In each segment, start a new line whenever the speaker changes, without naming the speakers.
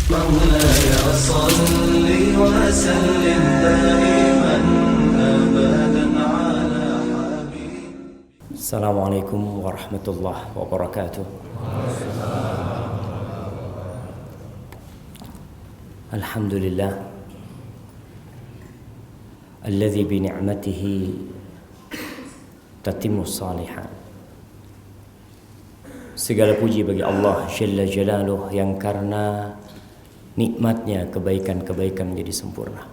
مولاي صل وسلم دائما أبدا على حبيبك.
السلام عليكم ورحمة الله وبركاته. الحمد لله الذي بنعمته تتم الصالحات. Segala puji bagi Allah Jalla Jalaluh yang karena nikmatnya kebaikan-kebaikan menjadi sempurna.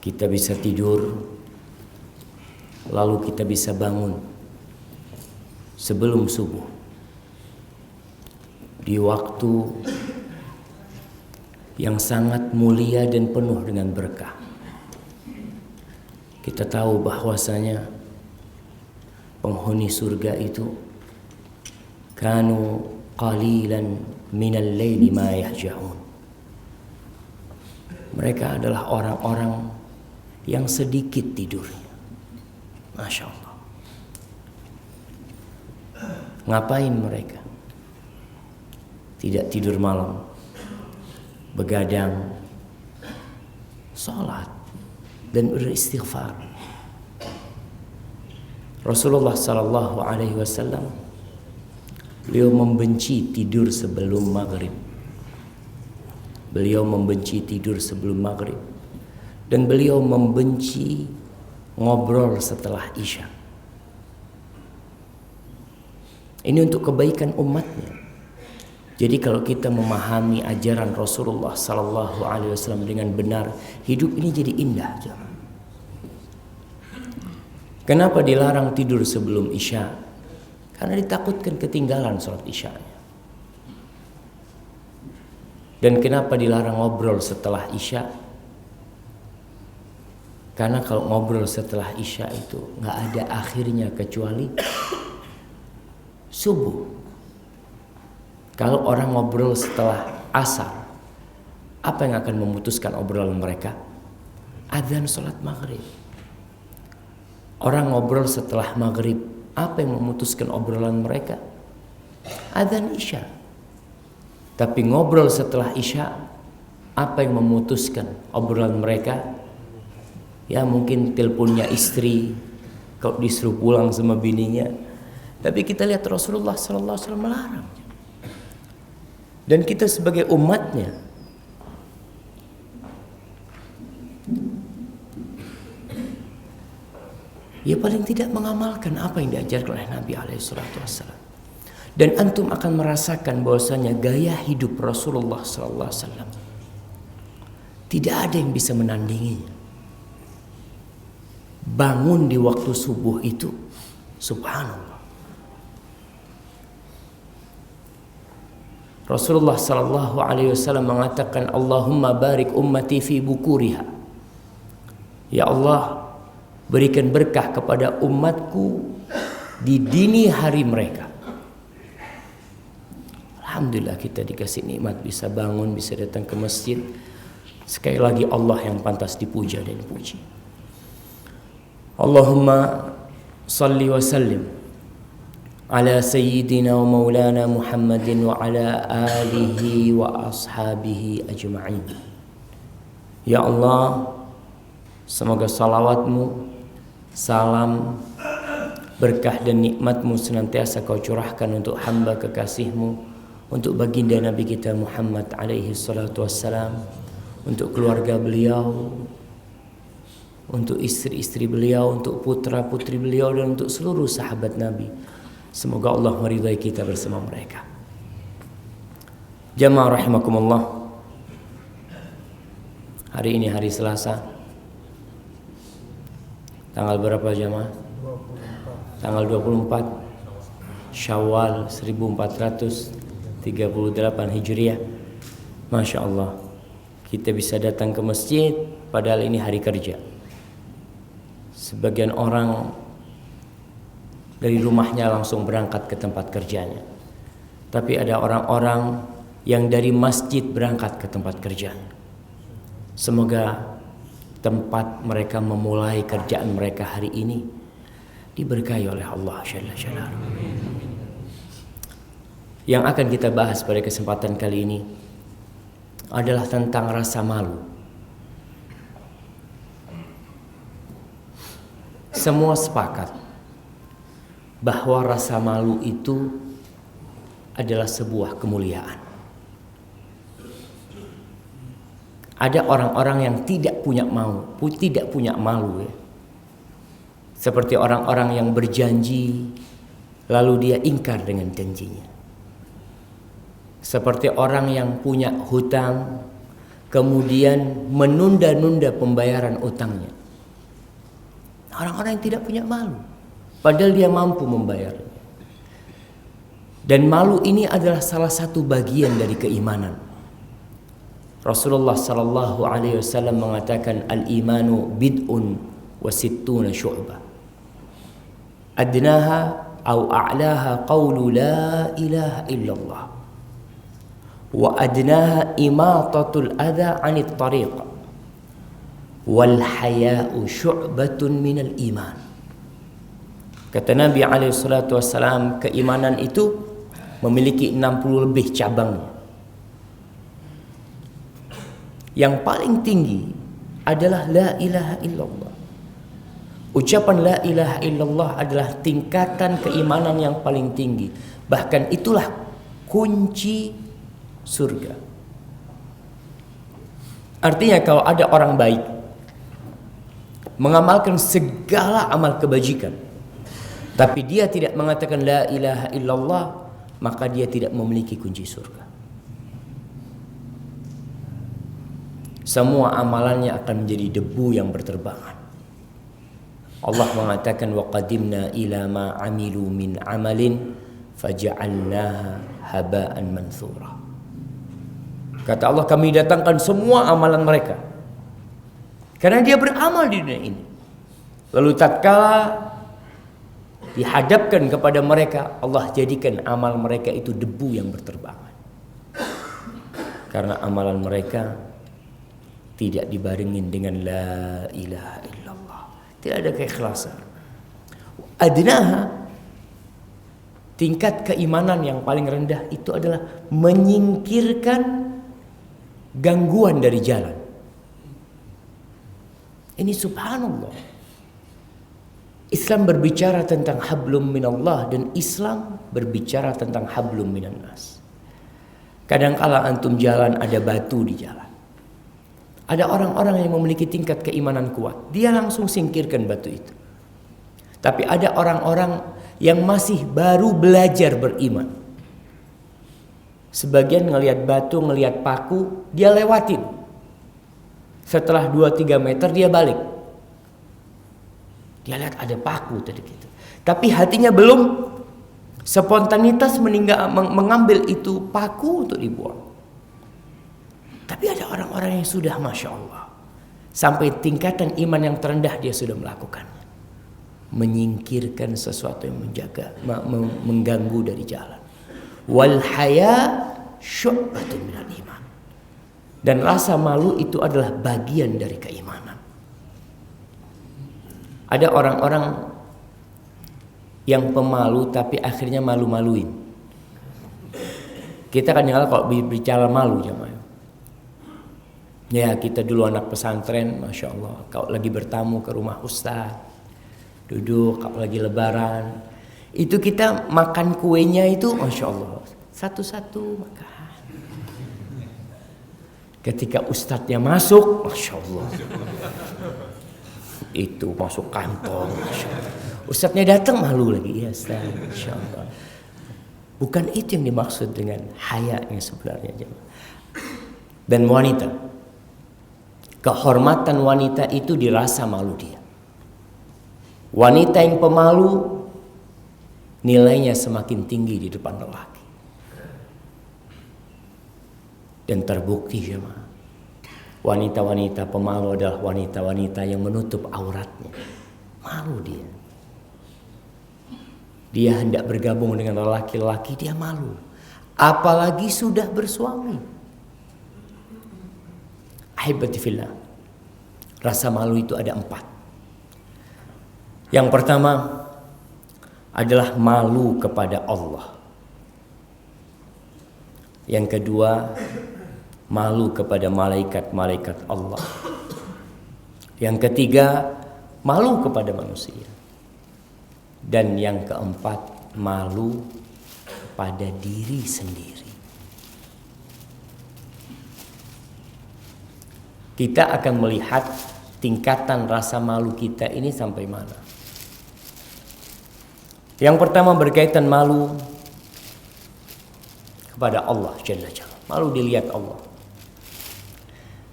Kita bisa tidur, lalu kita bisa bangun sebelum subuh di waktu yang sangat mulia dan penuh dengan berkah. Kita tahu bahwasanya penghuni surga itu kanu qalilan minal laili ma yahja'un. Mereka adalah orang-orang yang sedikit tidurnya. Masya Allah. Ngapain mereka? Tidak tidur malam, begadang, sholat dan beristighfar. Rasulullah sallallahu alaihi wasallam beliau membenci tidur sebelum maghrib. Beliau membenci tidur sebelum maghrib dan beliau membenci ngobrol setelah isya. Ini untuk kebaikan umatnya. Jadi kalau kita memahami ajaran Rasulullah sallallahu alaihi wasallam dengan benar, hidup ini jadi indah. Kenapa dilarang tidur sebelum isya? Karena ditakutkan ketinggalan sholat isya. Dan kenapa dilarang ngobrol setelah isya? Karena kalau ngobrol setelah isya itu nggak ada akhirnya kecuali subuh. Kalau orang ngobrol setelah asar, apa yang akan memutuskan obrolan mereka? Adzan sholat maghrib. Orang ngobrol setelah maghrib, apa yang memutuskan obrolan mereka? Adzan isya. Tapi ngobrol setelah isya, apa yang memutuskan obrolan mereka? Ya mungkin teleponnya istri, kalau disuruh pulang sama bininya. Tapi kita lihat Rasulullah SAW melarang. Dan kita sebagai umatnya, ya paling tidak mengamalkan apa yang diajarkan oleh Nabi SAW. Dan antum akan merasakan bahwasanya gaya hidup Rasulullah SAW tidak ada yang bisa menandinginya. Bangun di waktu subuh itu, subhanallah. Rasulullah SAW mengatakan, Allahumma barik ummati fi bukuriha. Ya Allah, berikan berkah kepada umatku di dini hari mereka. Alhamdulillah kita dikasih nikmat bisa bangun, bisa datang ke masjid. Sekali lagi Allah yang pantas dipuja dan dipuji. Allahumma salli wa sallim ala sayyidina wa maulana Muhammadin wa ala alihi wa ashabihi ajma'in. Ya Allah, semoga salawatmu, salam, berkah dan nikmatmu senantiasa kau curahkan untuk hamba kekasihmu, untuk baginda Nabi kita Muhammad alaihi salatu wassalam, untuk keluarga beliau, untuk istri-istri beliau, untuk putra-putri beliau, dan untuk seluruh sahabat Nabi. Semoga Allah meridai kita bersama mereka. Jamaah rahimakumullah. Hari ini hari Selasa. Tanggal berapa jamaah? Tanggal 24 Syawal 1438 Hijriah. Masya Allah, kita bisa datang ke masjid padahal ini hari kerja. Sebagian orang dari rumahnya langsung berangkat ke tempat kerjanya. Tapi ada orang-orang yang dari masjid berangkat ke tempat kerjanya. Semoga tempat mereka memulai kerjaan mereka hari ini diberkahi oleh Allah Jalla Jalaluhu. Yang akan kita bahas pada kesempatan kali ini adalah tentang rasa malu. Semua sepakat bahwa rasa malu itu adalah sebuah kemuliaan. Ada orang-orang yang tidak punya malu ya. Seperti orang-orang yang berjanji lalu dia ingkar dengan janjinya. Seperti orang yang punya hutang kemudian menunda-nunda pembayaran utangnya. Orang-orang yang tidak punya malu padahal dia mampu membayarnya. Dan malu ini adalah salah satu bagian dari keimanan. Rasulullah sallallahu alaihi wasallam mengatakan al-imanu bid'un wa sittuna syu'bah. Adnaha au a'laha qawlu la ilaha illallah. Wa adnaha imatatul adha 'anit tariq. Wal haya'u syu'batun minal iman. Kata Nabi alaihi salatu wasallam, keimanan itu memiliki 60 lebih cabang. Yang paling tinggi adalah la ilaha illallah. Ucapan la ilaha illallah adalah tingkatan keimanan yang paling tinggi. Bahkan itulah kunci surga. Artinya kalau ada orang baik mengamalkan segala amal kebajikan, tapi dia tidak mengatakan la ilaha illallah, maka dia tidak memiliki kunci surga. Semua amalannya akan menjadi debu yang berterbangan. Allah mengatakan wa qadimna ila ma amilu min amalin faja'alnaha haba'an manthura. Kata Allah, kami datangkan semua amalan mereka karena dia beramal di dunia ini. Lalu tatkala dihadapkan kepada mereka, Allah jadikan amal mereka itu debu yang berterbangan. Karena amalan mereka tidak dibarengin dengan la ilaha illallah. Tidak ada keikhlasan. Adnaha, tingkat keimanan yang paling rendah itu adalah menyingkirkan gangguan dari jalan. Ini subhanallah. Islam berbicara tentang hablum minallah dan Islam berbicara tentang hablum minan nas. Kadangkala antum jalan ada batu di jalan. Ada orang-orang yang memiliki tingkat keimanan kuat, dia langsung singkirkan batu itu. Tapi ada orang-orang yang masih baru belajar beriman. Sebagian ngelihat batu, ngelihat paku, dia lewatin. Setelah 2-3 meter dia balik. Dia lihat ada paku tadi gitu. Tapi hatinya belum spontanitas mengambil itu paku untuk dibuang. Tapi ada orang-orang yang sudah Masya Allah, sampai tingkatan iman yang terendah dia sudah melakukannya. Menyingkirkan sesuatu yang mengganggu dari jalan. Wal haya syu'batun minal iman. Dan rasa malu itu adalah bagian dari keimanan. Ada orang-orang yang pemalu tapi akhirnya malu-maluin. Kita kan kalau bicara malu jemaah. Ya, kita dulu anak pesantren, Masya Allah, kalau lagi bertamu ke rumah ustaz, duduk, kalau lagi lebaran, itu kita makan kuenya itu, Masya Allah, satu-satu makan. Ketika ustadznya masuk, Masya Allah, itu masuk kantong, Masya Allah. Ustadznya datang malu lagi, ya Ustaz, Masya Allah. Bukan itu yang dimaksud dengan haya yang sebenarnya. Dan wanita, kehormatan wanita itu dirasa malu dia. Wanita yang pemalu nilainya semakin tinggi di depan lelaki. Dan terbukti jemaah, wanita-wanita pemalu adalah wanita-wanita yang menutup auratnya. Malu dia. Dia hendak bergabung dengan lelaki-lelaki, dia malu. Apalagi sudah bersuami. Ahibati fillah, rasa malu itu ada 4. Yang pertama adalah malu kepada Allah. Yang kedua, malu kepada malaikat-malaikat Allah. Yang ketiga, malu kepada manusia. Dan yang keempat, malu pada diri sendiri. Kita akan melihat tingkatan rasa malu kita ini sampai mana. Yang pertama berkaitan malu kepada Allah Jalla Jalla. Malu dilihat Allah.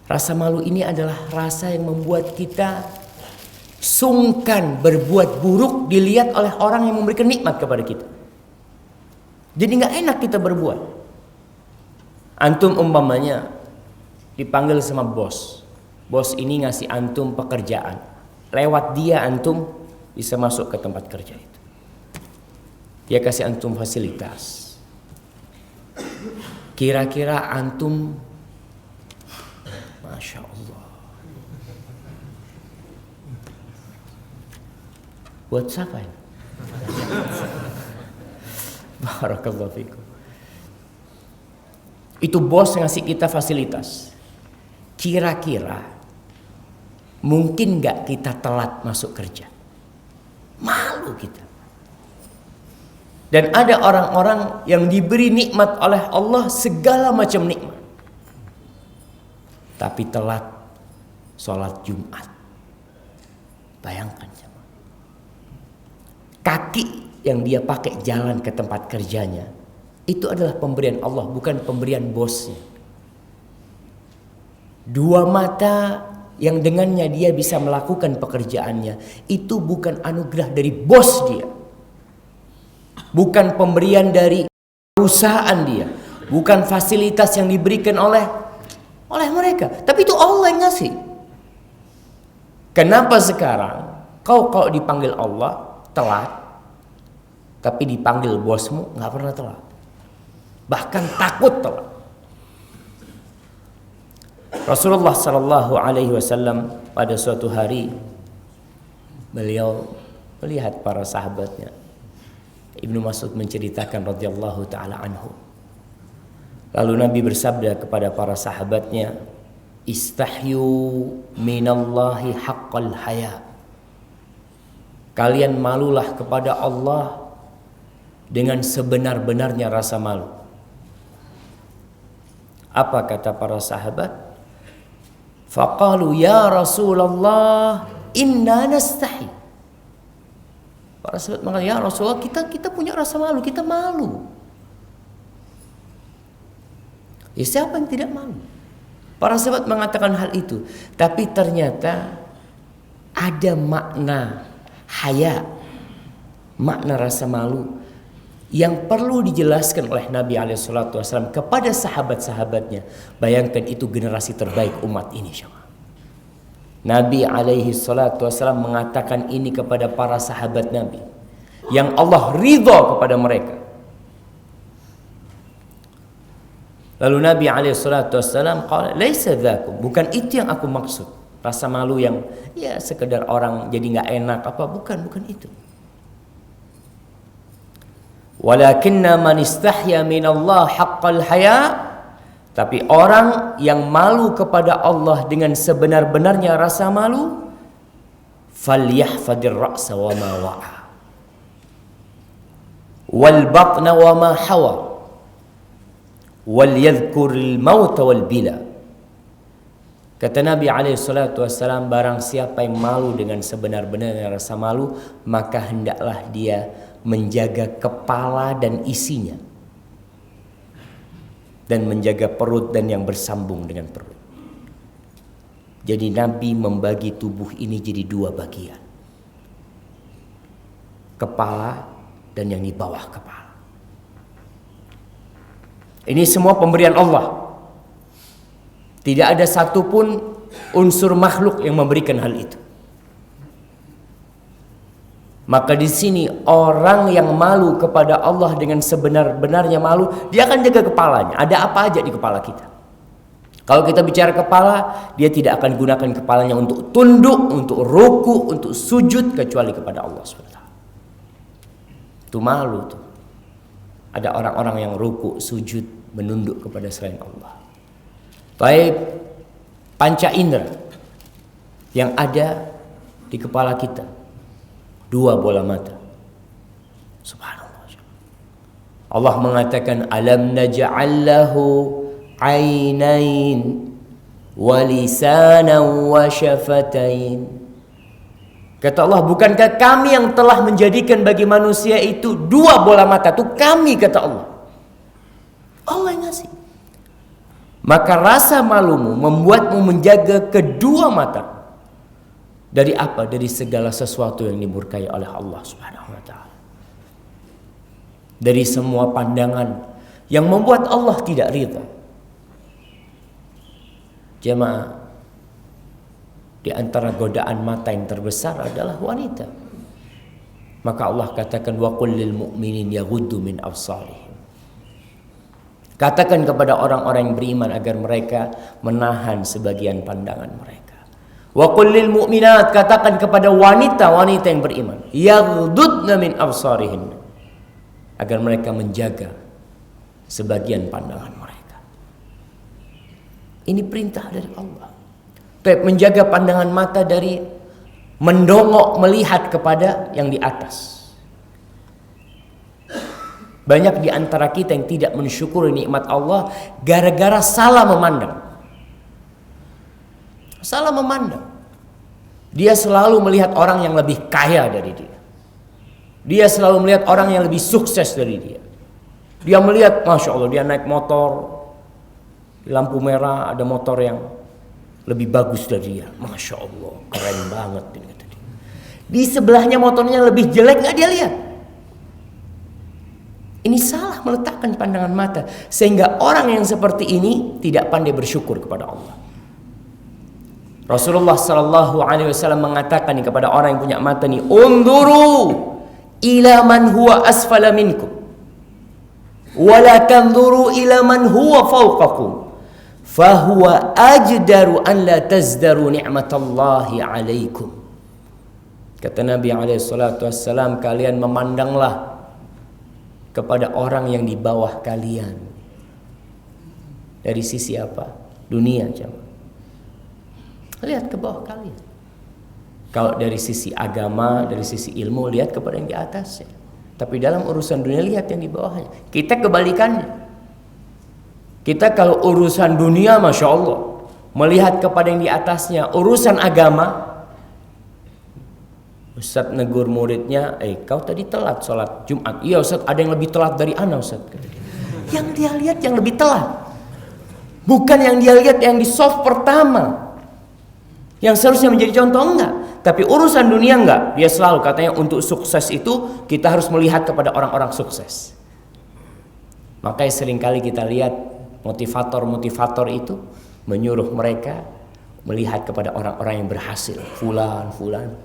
Rasa malu ini adalah rasa yang membuat kita sungkan berbuat buruk dilihat oleh orang yang memberikan nikmat kepada kita. Jadi nggak enak kita berbuat. Antum umpamanya dipanggil sama bos. Bos ini ngasih antum pekerjaan. Lewat dia antum bisa masuk ke tempat kerja itu. Dia kasih antum fasilitas. Kira-kira antum, Masya Allah, buat siapa ini? Barakallahu fikum. Itu bos ngasih kita fasilitas. Kira-kira mungkin gak kita telat masuk kerja? Malu kita. Dan ada orang-orang yang diberi nikmat oleh Allah, segala macam nikmat, tapi telat sholat Jumat. Bayangkan sama. Kaki yang dia pakai jalan ke tempat kerjanya, itu adalah pemberian Allah, bukan pemberian bosnya. Dua mata yang dengannya dia bisa melakukan pekerjaannya, itu bukan anugerah dari bos dia, bukan pemberian dari perusahaan dia, bukan fasilitas yang diberikan oleh mereka, tapi itu Allah yang ngasih. Kenapa sekarang kalau dipanggil Allah telat, tapi dipanggil bosmu nggak pernah telat, bahkan takut telat? Rasulullah Sallallahu Alaihi Wasallam pada suatu hari beliau melihat para sahabatnya. Ibnu Mas'ud menceritakan radhiyallahu taala anhu. Lalu Nabi bersabda kepada para sahabatnya, "Istahyu minallahi haqqal haya." Kalian malulah kepada Allah dengan sebenar-benarnya rasa malu. Apa kata para sahabat? Faqalu ya Rasulullah inna nastahi. Para sahabat mengatakan, ya Rasulullah, kita punya rasa malu, kita malu. Ya, siapa yang tidak malu? Para sahabat mengatakan hal itu, tapi ternyata ada makna haya, makna rasa malu yang perlu dijelaskan oleh Nabi SAW kepada sahabat-sahabatnya. Bayangkan, itu generasi terbaik umat ini. Nabi SAW mengatakan ini kepada para sahabat Nabi yang Allah ridha kepada mereka. Lalu Nabi SAW qala laisa dzakum, bukan itu yang aku maksud. Rasa malu yang ya sekedar orang jadi nggak enak apa, bukan itu. Walakinna man istahya minallah haqqal haya, tapi orang yang malu kepada Allah dengan sebenar-benarnya rasa malu, falyahfadir ra'sa wa ma wa'a wal batna wa ma hawa wal yadhkuril mauta wal bila. Kata Nabi SAW, barang siapa yang malu dengan sebenar-benarnya rasa malu, maka hendaklah dia menjaga kepala dan isinya, dan menjaga perut dan yang bersambung dengan perut. Jadi Nabi membagi tubuh ini jadi dua bagian, kepala dan yang di bawah kepala. Ini semua pemberian Allah. Tidak ada satupun unsur makhluk yang memberikan hal itu. Maka di sini orang yang malu kepada Allah dengan sebenar-benarnya malu, dia akan jaga kepalanya. Ada apa aja di kepala kita. Kalau kita bicara kepala, dia tidak akan gunakan kepalanya untuk tunduk, untuk ruku, untuk sujud, kecuali kepada Allah SWT. Itu malu tuh. ada orang-orang yang ruku, sujud, menunduk kepada selain Allah. Baik, panca indera yang ada di kepala kita, 2 bola mata. Subhanallah. Allah mengatakan alam naj'al lahu 'ainain wa lisanan wa syafatain. Kata Allah, bukankah kami yang telah menjadikan bagi manusia itu 2 bola mata? Itu kami, kata Allah. Allah yang ngasih. Maka rasa malumu membuatmu menjaga kedua mata. Dari apa? Dari segala sesuatu yang dimurkai oleh Allah Subhanahu wa ta'ala. Dari semua pandangan yang membuat Allah tidak ridha. Jemaah, di antara godaan mata yang terbesar adalah wanita. Maka Allah katakan wa qul lil mu'minin yaghuddu min absarihim. Katakan kepada orang-orang yang beriman agar mereka menahan sebagian pandangan mereka. Wa qul lil mu'minat, katakan kepada wanita-wanita yang beriman yaghuddna min absarihin, agar mereka menjaga sebagian pandangan mereka. Ini perintah dari Allah. Menjaga pandangan mata dari mendongok melihat kepada yang di atas. Banyak di antara kita yang tidak mensyukuri nikmat Allah gara-gara salah memandang. Salah memandang. Dia selalu melihat orang yang lebih kaya dari dia. Dia selalu melihat orang yang lebih sukses dari dia. Dia melihat, Masya Allah, dia naik motor, di lampu merah ada motor yang lebih bagus dari dia. Masya Allah, keren banget. Di sebelahnya motornya lebih jelek, gak dia lihat. Ini salah meletakkan pandangan mata. Sehingga orang yang seperti ini tidak pandai bersyukur kepada Allah. Rasulullah SAW mengatakan kepada orang yang punya mata ini, Unduru ila man huwa asfala minkum wala tanzuru ila man huwa fawqakum fahuwa ajdaru an la tazdaru ni'matallahi alaikum. Kata Nabi SAW, kalian memandanglah kepada orang yang di bawah kalian. Dari sisi apa? Dunia, coba lihat ke bawah kalian. Kalau dari sisi agama, dari sisi ilmu, lihat kepada yang di atasnya. Tapi dalam urusan dunia, lihat yang di bawahnya. Kita kebalikannya. Kita kalau urusan dunia, Masya Allah, melihat kepada yang di atasnya. Urusan agama, Ustaz negur muridnya, kau tadi telat sholat Jumat. Iya Ustaz, ada yang lebih telat dari ana Ustaz. Yang dia lihat yang lebih telat. Bukan yang dia lihat yang di soft pertama. Yang seharusnya menjadi contoh, enggak. Tapi urusan dunia enggak. Dia selalu katanya untuk sukses itu kita harus melihat kepada orang-orang sukses. Makanya seringkali kita lihat motivator-motivator itu menyuruh mereka melihat kepada orang-orang yang berhasil. Fulan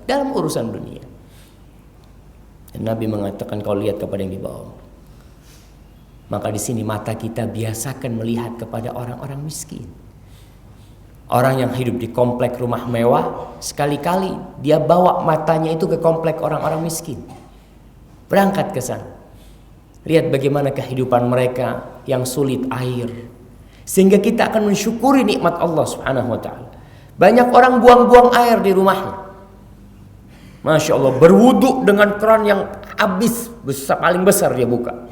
dalam urusan dunia. Dan Nabi mengatakan kau lihat kepada yang di bawah. Maka di sini mata kita biasakan melihat kepada orang-orang miskin. Orang yang hidup di komplek rumah mewah, sekali-kali dia bawa matanya itu ke komplek orang-orang miskin. Berangkat ke sana. Lihat bagaimana kehidupan mereka yang sulit air. Sehingga kita akan mensyukuri nikmat Allah Subhanahu wa ta'ala. Banyak orang buang-buang air di rumahnya. Masya Allah, berwudu dengan keran yang habis, paling besar dia buka.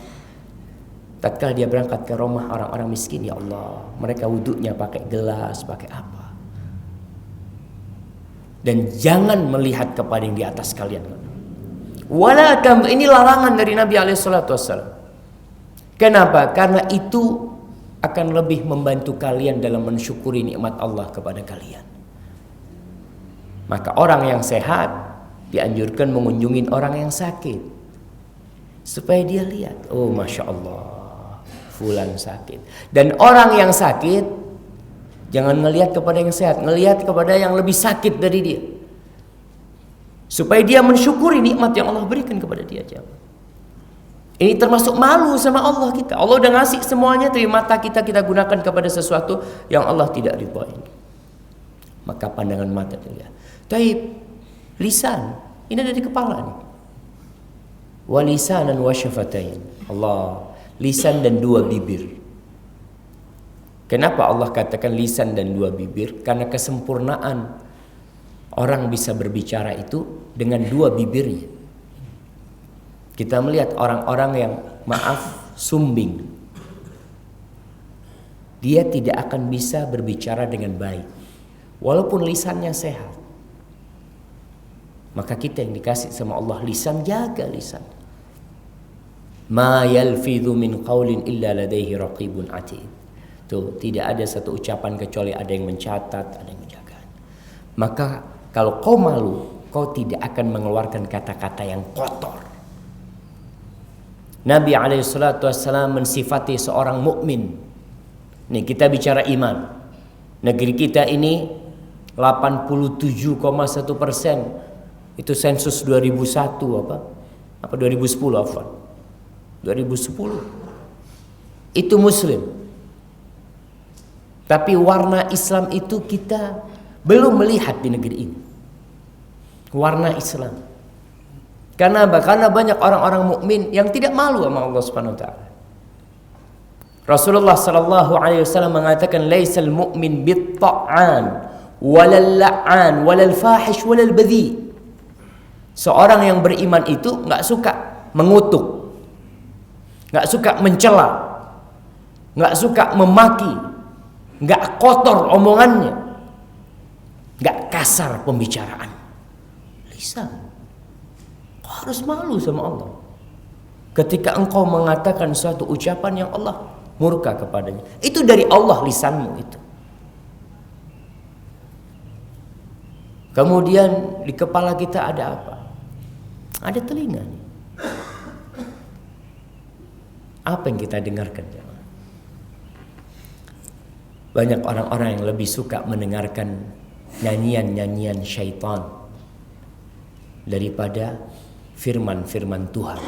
Tatkala dia berangkat ke rumah orang-orang miskin, ya Allah, mereka wudunya pakai gelas, pakai apa. Dan jangan melihat kepada yang di atas kalian. Ini larangan dari Nabi SAW. Kenapa? Karena itu akan lebih membantu kalian dalam mensyukuri nikmat Allah kepada kalian. Maka orang yang sehat dianjurkan mengunjungi orang yang sakit, supaya dia lihat, oh Masya Allah, fulan sakit. Dan orang yang sakit jangan ngelihat kepada yang sehat, ngelihat kepada yang lebih sakit dari dia, supaya dia mensyukuri nikmat yang Allah berikan kepada dia. Ini termasuk malu sama Allah kita. Allah udah ngasih semuanya, tapi mata kita gunakan kepada sesuatu yang Allah tidak ridhoi. Maka pandangan mata dilihat. Taib, lisan, ini ada di kepala nih. Wa lisanan wa syafatain. Allah, lisan dan dua bibir. Kenapa Allah katakan lisan dan dua bibir? Karena kesempurnaan orang bisa berbicara itu dengan dua bibirnya. Kita melihat orang-orang yang sumbing. Dia tidak akan bisa berbicara dengan baik walaupun lisannya sehat. Maka kita yang dikasih sama Allah lisan, jaga lisan. Ma yalfidhu min qawlin illa ladaihi raqibun atid. Tuh, tidak ada satu ucapan kecuali ada yang mencatat, ada yang menjaga. Maka kalau kau malu, kau tidak akan mengeluarkan kata-kata yang kotor. Nabi SAW mensifati seorang mukmin. Nih kita bicara iman. Negeri kita ini 87,1%. Itu sensus 2001 apa 2010 afwan. 2010. Itu muslim. Tapi warna Islam itu kita belum melihat di negeri ini. Warna Islam. Karena banyak orang-orang mukmin yang tidak malu sama Allah Subhanahu wa taala. Rasulullah sallallahu alaihi wasallam mengatakan laisal mu'min bit-ta'an walal la'an walal fahish walal badhi. Seorang yang beriman itu enggak suka mengutuk, enggak suka mencela, enggak suka memaki, enggak kotor omongannya, enggak kasar pembicaraan. Lisan. Kau harus malu sama Allah ketika engkau mengatakan suatu ucapan yang Allah murka kepadanya. Itu dari Allah lisanmu itu. Kemudian di kepala kita ada apa? Ada telinga. Apa yang kita dengarkan? Banyak orang-orang yang lebih suka mendengarkan nyanyian-nyanyian syaitan daripada firman-firman Tuhan.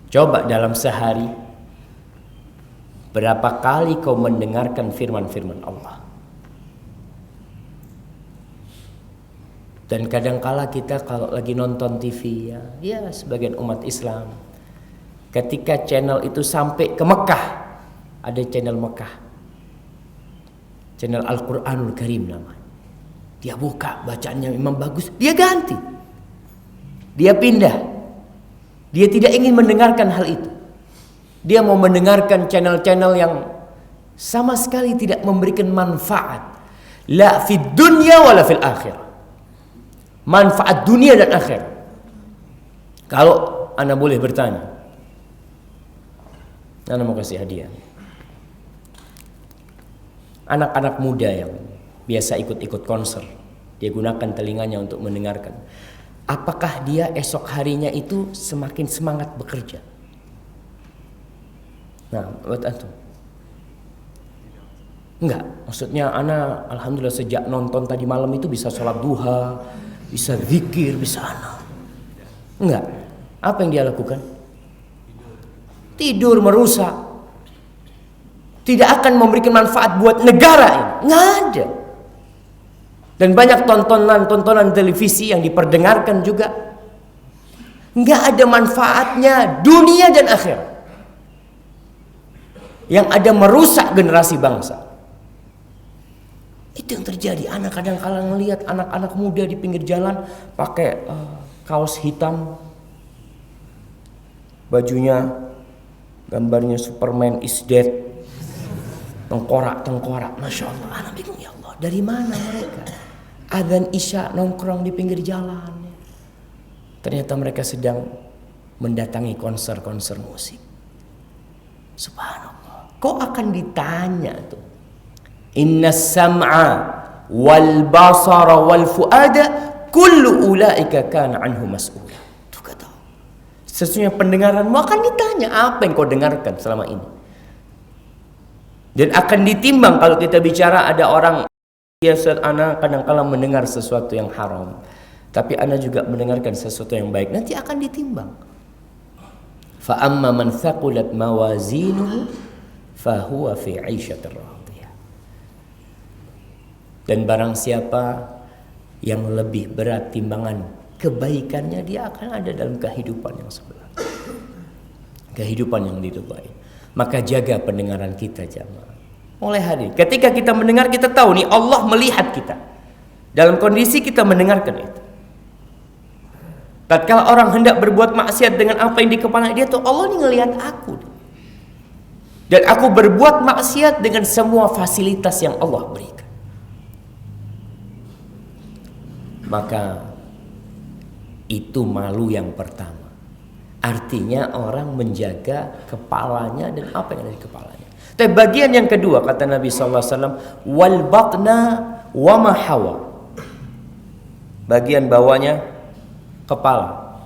Coba dalam sehari berapa kali kau mendengarkan firman-firman Allah? Dan kadangkala kita kalau lagi nonton TV ya sebagian umat Islam, ketika channel itu sampai ke Mekah, ada channel Mekah, channel Al-Quranul Karim namanya. Dia buka bacaannya memang bagus, dia ganti, dia pindah. Dia tidak ingin mendengarkan hal itu. Dia mau mendengarkan channel-channel yang sama sekali tidak memberikan manfaat, la fid dunya wala fil akhirah. Manfaat dunia dan akhirat. Kalau Anda boleh bertanya, Anda mau kasih hadiah. Anak-anak muda yang biasa ikut-ikut konser, dia gunakan telinganya untuk mendengarkan. Apakah dia esok harinya itu semakin semangat bekerja? Nah, buat antum. Enggak, maksudnya ana alhamdulillah sejak nonton tadi malam itu bisa sholat duha, bisa zikir, bisa ana. Enggak. Apa yang dia lakukan? Tidur merusak. Tidak akan memberikan manfaat buat negara ini. Enggak ada. Dan banyak tontonan televisi yang diperdengarkan juga enggak ada manfaatnya dunia dan akhirat. Yang ada merusak generasi bangsa. Itu yang terjadi. Anak kadang-kala ngelihat anak-anak muda di pinggir jalan pakai kaos hitam, bajunya gambarnya Superman is dead, tengkorak, masya Allah. Anak bingung, ya Allah, dari mana mereka? Adzan Isya nongkrong di pinggir jalan. Ternyata mereka sedang mendatangi konser-konser musik. Subhanallah. Kok akan ditanya tuh? Inna sam'a wal basara wal fuada kullu ulaika kana anhu mas'ula. Tuh kata. Sesungguhnya pendengaranmu akan ditanya apa yang kau dengarkan selama ini. Dan akan ditimbang. Kalau kita bicara ada orang, ya Ustaz, ana kadang-kala mendengar sesuatu yang haram, tapi ana juga mendengarkan sesuatu yang baik, nanti akan ditimbang. Fa amma man thaqulat mawazinuhu fa huwa fi 'aisyatir radiyah. Dan barang siapa yang lebih berat timbangan kebaikannya, dia akan ada dalam kehidupan yang sebelah. kehidupan yang diridhoi. Maka jaga pendengaran kita jamaah. Mulai hari ketika kita mendengar, kita tahu nih Allah melihat kita dalam kondisi kita mendengarkan itu. Tatkala orang hendak berbuat maksiat dengan apa yang di kepala dia tuh, Allah nih ngelihat aku. Dan aku berbuat maksiat dengan semua fasilitas yang Allah berikan. Maka itu malu yang pertama. Artinya orang menjaga kepalanya dan apa yang ada di kepalanya. Tapi bagian yang kedua kata Nabi SAW, wal batna wa ma hawa. Bagian bawahnya kepala,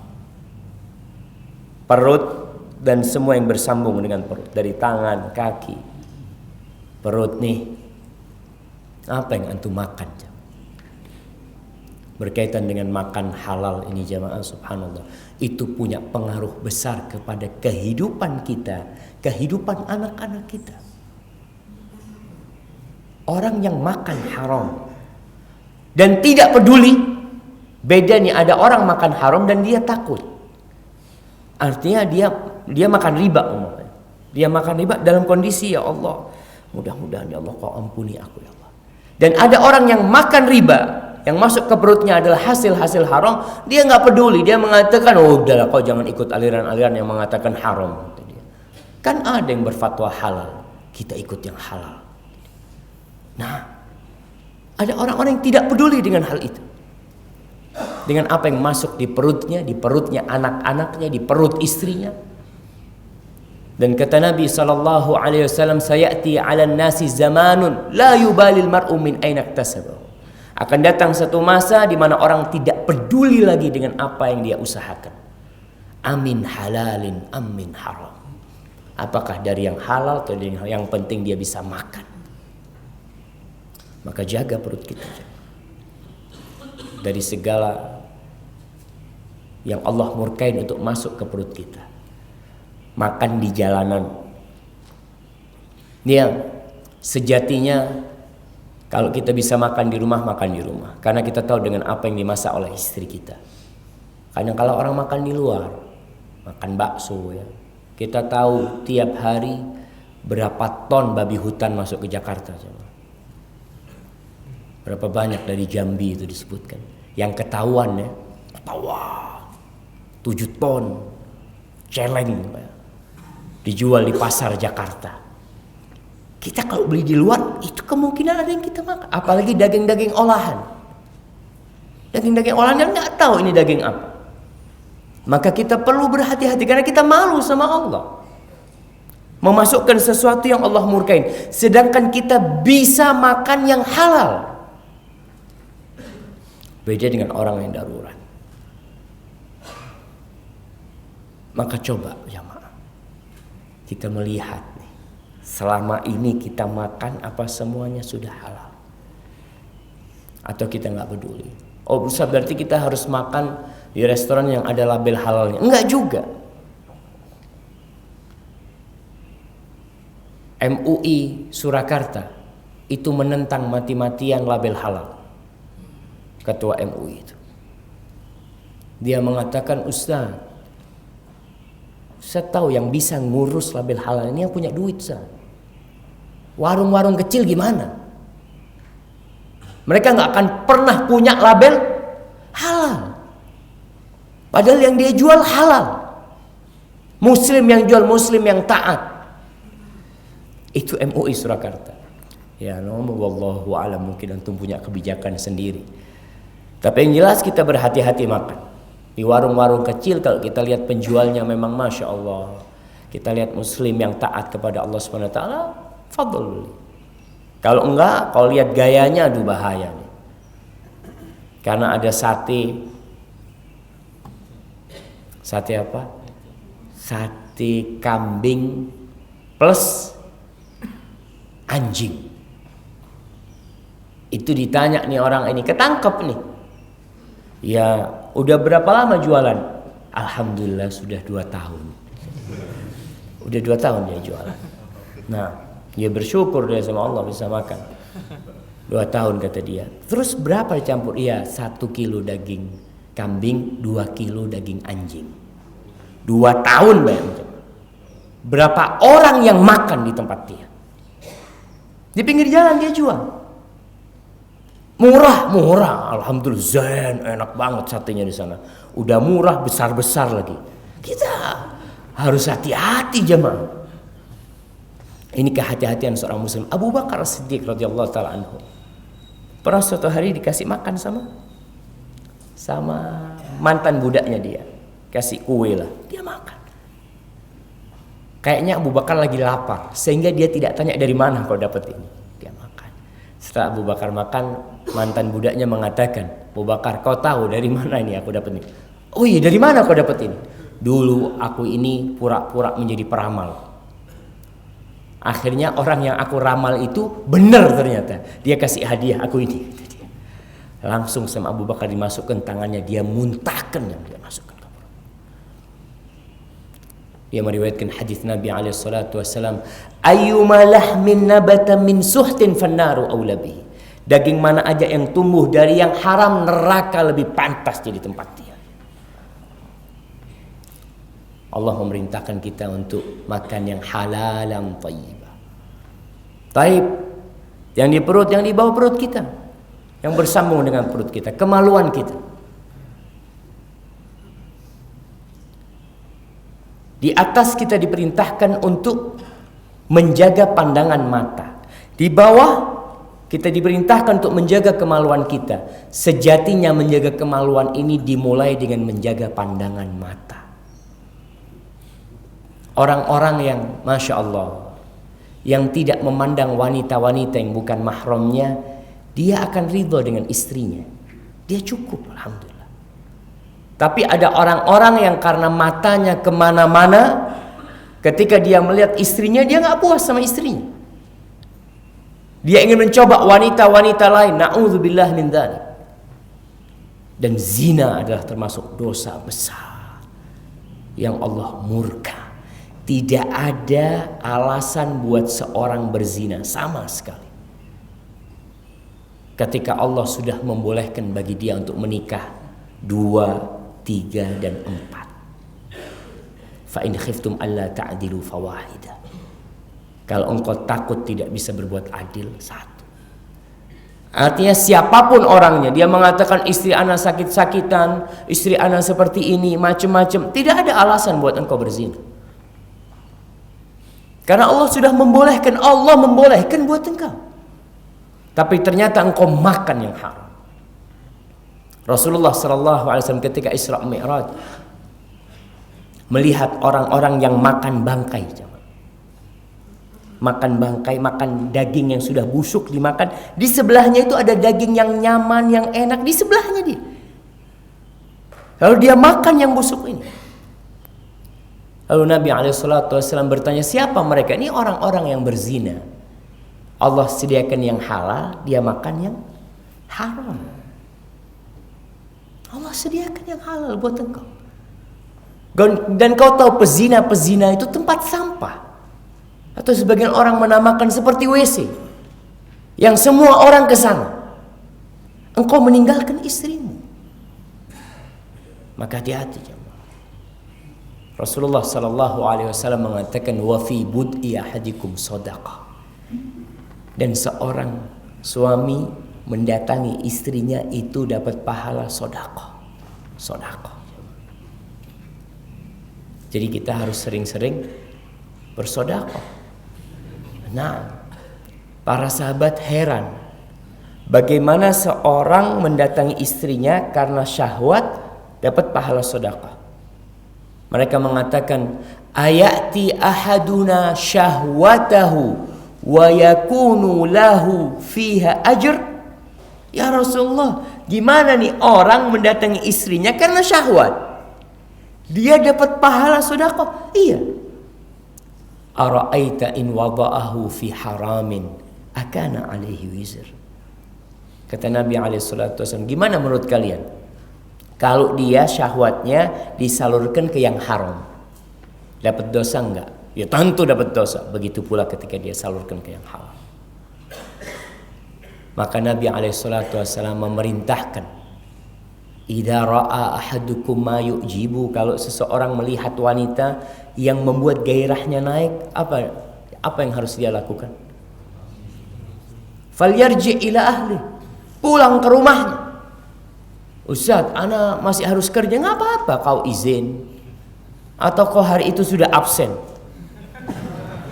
perut dan semua yang bersambung dengan perut, dari tangan, kaki, perut nih. Apa yang antum makan? Berkaitan dengan makan halal ini jamaah, subhanallah, itu punya pengaruh besar kepada kehidupan kita, kehidupan anak-anak kita. Orang yang makan haram dan tidak peduli, bedanya ada orang makan haram dan dia takut. Artinya dia makan riba umumnya. Dia makan riba dalam kondisi, ya Allah, mudah-mudahan ya Allah kau ampuni aku ya Allah. Dan ada orang yang makan riba, yang masuk ke perutnya adalah hasil-hasil haram, dia nggak peduli, dia mengatakan, oh udahlah kau jangan ikut aliran-aliran yang mengatakan haram. Kan ada yang berfatwa halal, kita ikut yang halal. Nah, ada orang-orang yang tidak peduli dengan hal itu, dengan apa yang masuk di perutnya anak-anaknya, di perut istrinya. Dan kata Nabi SAW, sayati 'alan nasi zamanun la yubalil mar'u min aina iktasabahu. Akan datang satu masa di mana orang tidak peduli lagi dengan apa yang dia usahakan. Amin halalin, amin haram. Apakah dari yang halal atau dari yang penting dia bisa makan. Maka jaga perut kita dari segala yang Allah murkain untuk masuk ke perut kita. Makan di jalanan. Dia sejatinya kalau kita bisa makan di rumah, makan di rumah. Karena kita tahu dengan apa yang dimasak oleh istri kita. Kadang kalau orang makan di luar, makan bakso ya, kita tahu tiap hari berapa ton babi hutan masuk ke Jakarta. Berapa banyak dari Jambi itu disebutkan. Yang ketahuan ya, ketahuan 7 ton celeng ya, dijual di pasar Jakarta. Kita kalau beli di luar, itu kemungkinan ada yang kita makan. Apalagi daging-daging olahan. Daging-daging olahan yang nggak tahu ini daging apa. Maka kita perlu berhati-hati karena kita malu sama Allah. Memasukkan sesuatu yang Allah murkain. Sedangkan kita bisa makan yang halal. Beda dengan orang yang darurat. Maka coba jamaah, kita melihat nih, selama ini kita makan apa semuanya sudah halal? Atau kita nggak peduli? Oh berarti kita harus makan di restoran yang ada label halalnya? Enggak juga. MUI Surakarta itu menentang mati-matian label halal. Ketua MUI itu, dia mengatakan, Ustaz, saya tahu yang bisa ngurus label halal ini yang punya duit, Ustaz. Warung-warung kecil gimana? Mereka nggak akan pernah punya label halal. Padahal yang dia jual halal. Muslim yang jual, Muslim yang taat. Itu MUI Surakarta. Ya, wallahu a'lam, mungkin antum punya kebijakan sendiri. Tapi yang jelas kita berhati-hati makan. Di warung-warung kecil kalau kita lihat penjualnya memang Masya Allah, kita lihat Muslim yang taat kepada Allah SWT, fadl. Kalau enggak, kalau lihat gayanya, aduh bahaya nih. Karena ada sate apa? Sate kambing plus anjing. Itu ditanya nih orang ini, ketangkep nih. Ya, udah berapa lama jualan? Alhamdulillah sudah 2 tahun. Udah 2 tahun dia jualan. Nah, dia bersyukur dia sama Allah bisa makan. 2 tahun kata dia. Terus berapa dicampur? Iya, 1 kilo daging kambing, 2 kilo daging anjing. 2 tahun bayangin. berapa orang yang makan di tempat dia. Di pinggir jalan dia jual. Murah, alhamdulillah, zen, enak banget satenya di sana. Udah murah, besar-besar lagi. Kita harus hati-hati jemaah. Ini kehati-hatian seorang muslim. Abu Bakar As-Siddiq radhiyallahu taala anhu pernah suatu hari dikasih makan sama mantan budaknya dia. Kasih kue lah, dia makan. Kayaknya Abu Bakar lagi lapar, sehingga dia tidak tanya dari mana kau dapat ini. Dia makan. Setelah Abu Bakar makan, mantan budaknya mengatakan, Abu Bakar, kau tahu dari mana ini aku dapat ini? Oh iya, dari mana kau dapat ini? Dulu aku ini pura-pura menjadi peramal. Akhirnya orang yang aku ramal itu benar ternyata. Dia kasih hadiah aku ini. Langsung sama Abu Bakar dimasukkan tangannya, dia muntahkan yang dia masukkan. Dia meriwayatkan hadis Nabi alaihi salatu wasallam, ayyuma lahmin nabata min suhtin fannaru aula bihi. Daging mana aja yang tumbuh dari yang haram, neraka lebih pantas jadi tempat dia. Allah memerintahkan kita untuk makan yang halalan thayyibah. Taib yang di perut, yang di bawah perut kita, yang bersambung dengan perut kita, kemaluan kita. Di atas kita diperintahkan untuk menjaga pandangan mata. Di bawah kita diperintahkan untuk menjaga kemaluan kita. Sejatinya menjaga kemaluan ini dimulai dengan menjaga pandangan mata. Orang-orang yang Masya Allah, yang tidak memandang wanita-wanita yang bukan mahramnya, dia akan ridho dengan istrinya. Dia cukup, alhamdulillah. Tapi ada orang-orang yang karena matanya kemana-mana, ketika dia melihat istrinya, dia gak puas sama istrinya. Dia ingin mencoba wanita-wanita lain. Na'udzubillah min dzalik. Dan zina adalah termasuk dosa besar yang Allah murka. Tidak ada alasan buat seorang berzina sama sekali. Ketika Allah sudah membolehkan bagi dia untuk menikah 2, 3, dan 4. Fa in khiftum alla ta'dilu fawahida. Kalau engkau takut tidak bisa berbuat adil, 1. Artinya siapapun orangnya, dia mengatakan istri anak sakit-sakitan, istri anak seperti ini, macam-macam, tidak ada alasan buat engkau berzina. Karena Allah sudah membolehkan, Allah membolehkan buat engkau. Tapi ternyata engkau makan yang haram. Rasulullah SAW ketika Isra Mi'raj melihat orang-orang yang makan bangkai. Makan bangkai, makan daging yang sudah busuk dimakan. Di sebelahnya itu ada daging yang nyaman, yang enak. Di sebelahnya dia. Lalu dia makan yang busuk ini. Lalu Nabi SAW bertanya, siapa mereka? Ini orang-orang yang berzina. Allah sediakan yang halal, dia makan yang haram. Allah sediakan yang halal buat engkau. Dan kau tahu pezina-pezina itu tempat sampah. Atau sebagian orang menamakan seperti WC. Yang semua orang ke sana. Engkau meninggalkan istrimu. Maka hati-hati. Rasulullah SAW mengatakan wa fi bud'i ahadikum shadaqah. Dan seorang suami mendatangi istrinya itu dapat pahala sedekah. Jadi kita harus sering-sering bersedekah. Nah, para sahabat heran bagaimana seorang mendatangi istrinya karena syahwat dapat pahala sedekah. Mereka mengatakan, ayati ahaduna syahwatahu wa yakunu lahu fiha ajr. Ya Rasulullah, gimana nih orang mendatangi istrinya karena syahwat, dia dapat pahala sedekah? Iya. Ara'aita in wada'ahu fi haramin akana alaihi wizr. Kata Nabi SAW, gimana menurut kalian kalau dia syahwatnya disalurkan ke yang haram, dapat dosa enggak? Ya tentu dapat dosa. Begitu pula ketika dia salurkan ke yang halal. Maka Nabi SAW memerintahkan, idza ra'a ahadukum ma yu'jibu, kalau seseorang melihat wanita yang membuat gairahnya naik, apa yang harus dia lakukan? Falyarji ila ahli, pulang ke rumahnya. Ustaz, ana masih harus kerja. Nggak apa-apa, kau izin. Atau kau hari itu sudah absen.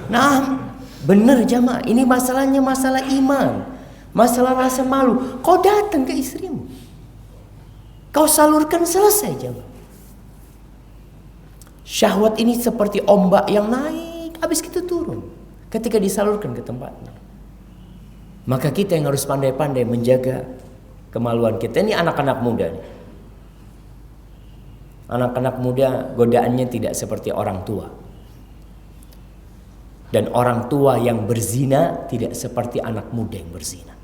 Nah, benar jamaah, ini masalahnya masalah iman, masalah rasa malu. Kau datang ke istrimu, kau salurkan, selesai jamaah. Syahwat ini seperti ombak yang naik, habis itu turun ketika disalurkan ke tempatnya. Maka kita yang harus pandai-pandai menjaga kemaluan kita. Ini anak-anak muda nih. Anak-anak muda godaannya tidak seperti orang tua. Dan orang tua yang berzina tidak seperti anak muda yang berzina.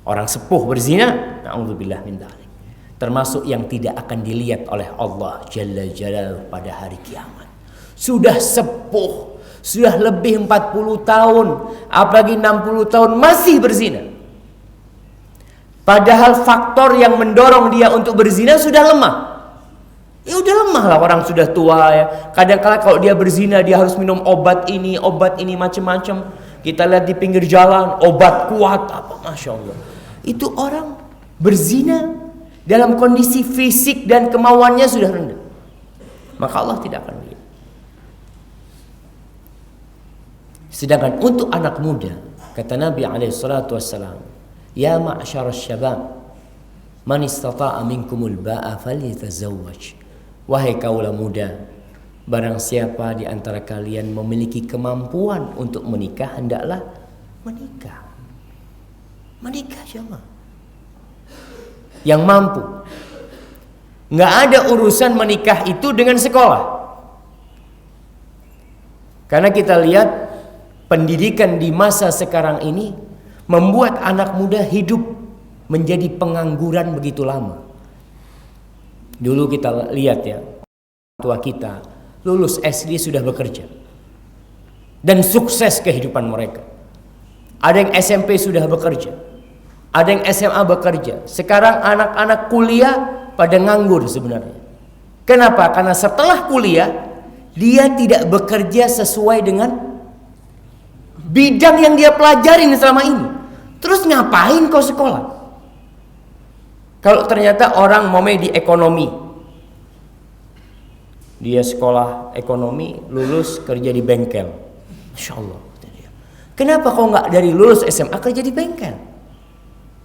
Orang sepuh berzina, na'udzubillah min dzalik, termasuk yang tidak akan dilihat oleh Allah Jalla Jalaluhu pada hari kiamat. Sudah sepuh, sudah lebih 40 tahun, apalagi 60 tahun masih berzina. Padahal faktor yang mendorong dia untuk berzina sudah lemah. Ya udah lemah lah, orang sudah tua ya. Kadang-kala kalau dia berzina dia harus minum obat ini macam-macam. Kita lihat di pinggir jalan obat kuat apa, masya Allah. Itu orang berzina dalam kondisi fisik dan kemauannya sudah rendah. Maka Allah tidak akan lihat. Sedangkan untuk anak muda, kata Nabi SAW, ya ma'syarasy syabab, man istata'a minkumul ba'a falyatazawwaj. Wahai kaula muda, barang siapa di antara kalian memiliki kemampuan untuk menikah, hendaklah menikah. Menikah jemaah. Yang mampu. Nggak ada urusan menikah itu dengan sekolah. Karena kita lihat pendidikan di masa sekarang ini membuat anak muda hidup menjadi pengangguran begitu lama. Dulu kita lihat ya, tua kita lulus SD sudah bekerja dan sukses kehidupan mereka. Ada yang SMP sudah bekerja, ada yang SMA bekerja. Sekarang anak-anak kuliah pada nganggur sebenarnya. Kenapa? Karena setelah kuliah dia tidak bekerja sesuai dengan bidang yang dia pelajarin selama ini. Terus ngapain kau sekolah? Kalau ternyata orang mau di ekonomi, dia sekolah ekonomi, lulus kerja di bengkel, Masya Allah. Kenapa kau nggak dari lulus SMA kerja di bengkel?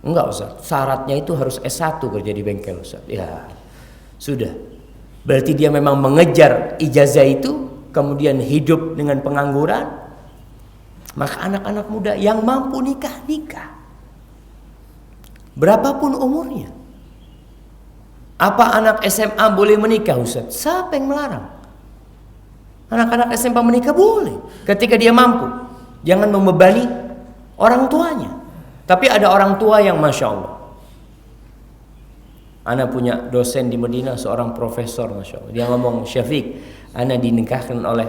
Enggak Ustaz, syaratnya itu harus S1 kerja di bengkel Ustaz. Ya sudah, berarti dia memang mengejar ijazah itu, kemudian hidup dengan pengangguran. Maka anak-anak muda yang mampu nikah, nikah. Berapapun umurnya. Apa anak SMA boleh menikah Ustaz? Siapa yang melarang? Anak-anak SMA menikah boleh ketika dia mampu. Jangan membebani orang tuanya. Tapi ada orang tua yang Masya Allah. Ana punya dosen di Madinah, seorang profesor Masya Allah. Dia ngomong, Syafiq, ana dinikahkan oleh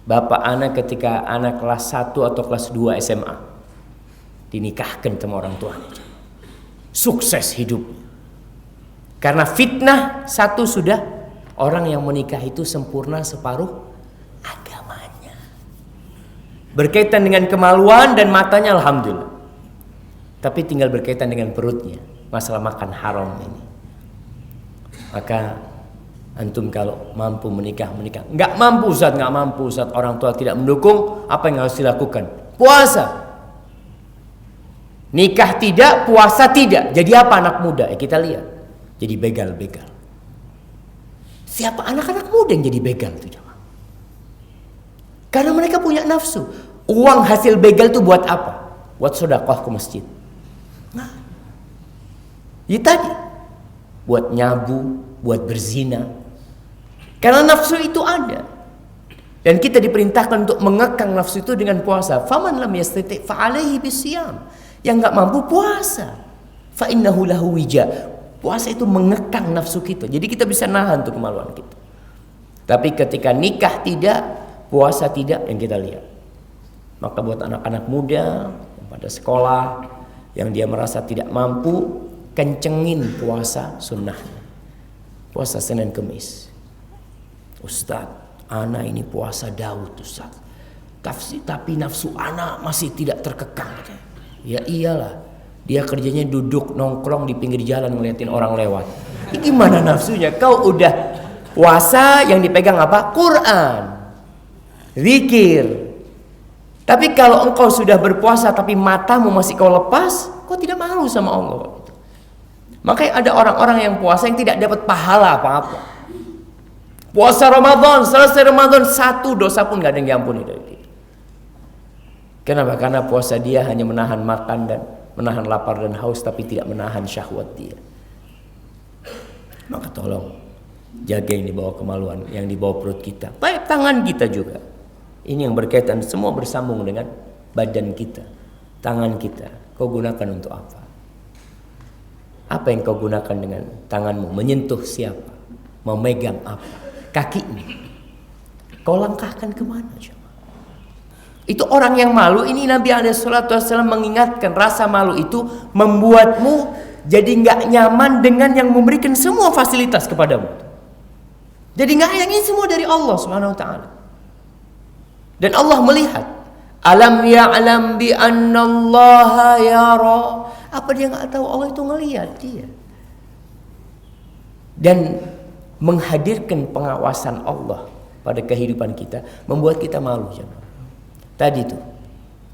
bapak ana ketika anak kelas 1 atau kelas 2 SMA. Dinikahkan sama orang tuanya. Sukses hidupnya. Karena fitnah satu sudah, orang yang menikah itu sempurna separuh agamanya. Berkaitan dengan kemaluan dan matanya alhamdulillah. Tapi tinggal berkaitan dengan perutnya, masalah makan haram ini. Maka antum kalau mampu menikah, menikah. Nggak mampu Ustaz, orang tua tidak mendukung, apa yang harus dilakukan? Puasa. Nikah tidak, puasa tidak. Jadi apa anak muda? Kita lihat. Jadi begal-begal. Siapa anak-anak muda yang jadi begal itu jemaah? Karena mereka punya nafsu. Uang hasil begal itu buat apa? Buat sedekah ke masjid. Nah, ya tadi buat nyabu, buat berzina. Karena nafsu itu ada. Dan kita diperintahkan untuk mengekang nafsu itu dengan puasa. Faman lam yastati' fa 'alaihi bisyam. Yang enggak mampu puasa. Fa innahu lahu wija. Puasa itu mengekang nafsu kita. Jadi kita bisa nahan tuh kemaluan kita. Tapi ketika nikah tidak, puasa tidak, yang kita lihat. Maka buat anak-anak muda yang pada sekolah, yang dia merasa tidak mampu, kencengin puasa sunnahnya. Puasa Senin Kemis. Ustaz, Ana ini puasa Daud Ustaz, tapi nafsu ana masih tidak terkekang. Ya iyalah, dia kerjanya duduk nongkrong di pinggir jalan ngeliatin orang lewat. Ini gimana nafsunya? Kau udah puasa, yang dipegang apa? Quran, zikir. Tapi kalau engkau sudah berpuasa tapi matamu masih kau lepas, kau tidak malu sama Allah. Makanya ada orang-orang yang puasa yang tidak dapat pahala apa-apa. Puasa Ramadan, selesai Ramadan, satu dosa pun gak ada yang diampuni dari dia. Kenapa? Karena puasa dia hanya menahan makan dan menahan lapar dan haus, tapi tidak menahan syahwat dia. Maka tolong jaga yang dibawa kemaluan, yang dibawa perut kita, baik tangan kita juga. Ini yang berkaitan, semua bersambung dengan badan kita. Tangan kita, kau gunakan untuk apa? Apa yang kau gunakan dengan tanganmu? Menyentuh siapa? Memegang apa? Kakimu kau langkahkan kemana? Itu orang yang malu. Ini Nabi SAW mengingatkan, rasa malu itu membuatmu jadi gak nyaman dengan yang memberikan semua fasilitas kepadamu. Jadi gak ingin semua dari Allah SWT. Dan Allah melihat. Alam ya'lam bi annallaha yara. Apa dia gak tahu Allah itu ngelihat dia. Dan menghadirkan pengawasan Allah pada kehidupan kita membuat kita malu. Tadi tuh,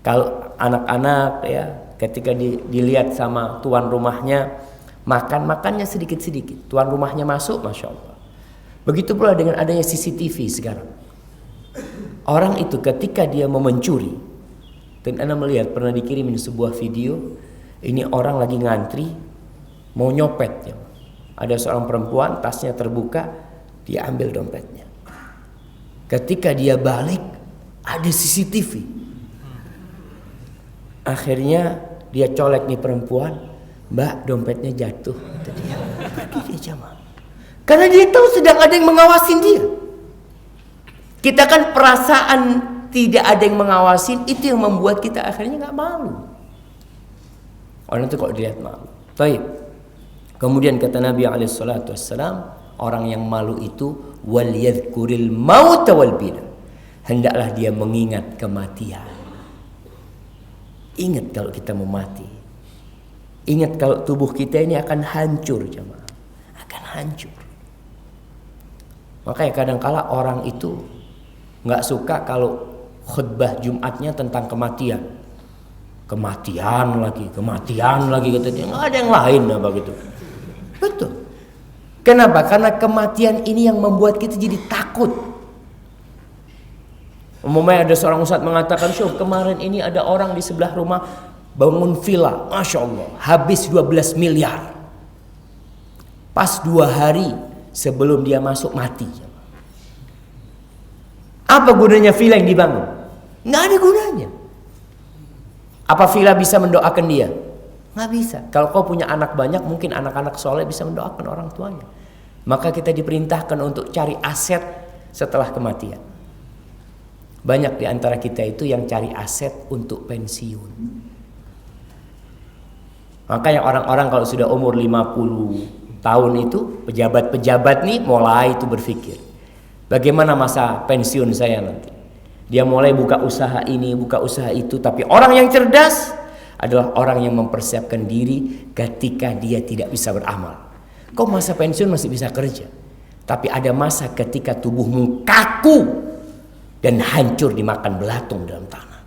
kalau anak-anak ya, ketika dilihat sama tuan rumahnya makannya sedikit-sedikit, tuan rumahnya masuk, masya Allah. Begitu pula dengan adanya CCTV sekarang. Orang itu ketika dia mau mencuri, dan Anda melihat pernah dikirimin sebuah video, ini orang lagi ngantri mau nyopet ya. Ada seorang perempuan, tasnya terbuka, dia ambil dompetnya. Ketika dia balik, ada CCTV. Akhirnya dia colek nih perempuan, Mbak, dompetnya jatuh. Dia pergi dia jamaah. Karena dia tahu sedang ada yang mengawasin dia. Kita kan perasaan tidak ada yang mengawasin, itu yang membuat kita akhirnya nggak malu. Orang itu kok dilihat malu. Baik. Kemudian kata Nabi SAW, orang yang malu itu wal yadhkuril mauta wal bina. Hendaklah dia mengingat kematian. Ingat kalau kita mau mati. Ingat kalau tubuh kita ini akan hancur, jemaah. Akan hancur. Makanya kadang-kala orang itu nggak suka kalau khutbah Jumatnya tentang kematian. Kematian lagi kata dia. Nggak ada yang lain apa gitu. Betul. Kenapa? Karena kematian ini yang membuat kita jadi takut. Umumnya ada seorang ustadz mengatakan, "Syuh, kemarin ini ada orang di sebelah rumah bangun villa, Masya Allah, habis 12 miliar. Pas 2 hari sebelum dia masuk mati." Apa gunanya villa yang dibangun? Nggak ada gunanya. Apa villa bisa mendoakan dia? Nggak bisa. Kalau kau punya anak banyak, mungkin anak-anak soleh bisa mendoakan orang tuanya. Maka kita diperintahkan untuk cari aset setelah kematian. Banyak di antara kita itu yang cari aset untuk pensiun. Makanya orang-orang kalau sudah umur 50 tahun itu, pejabat-pejabat nih mulai itu berpikir, bagaimana masa pensiun saya nanti? Dia mulai buka usaha ini, buka usaha itu. Tapi orang yang cerdas adalah orang yang mempersiapkan diri ketika dia tidak bisa beramal. Kau masa pensiun masih bisa kerja, tapi ada masa ketika tubuhmu kaku dan hancur dimakan belatung dalam tanah.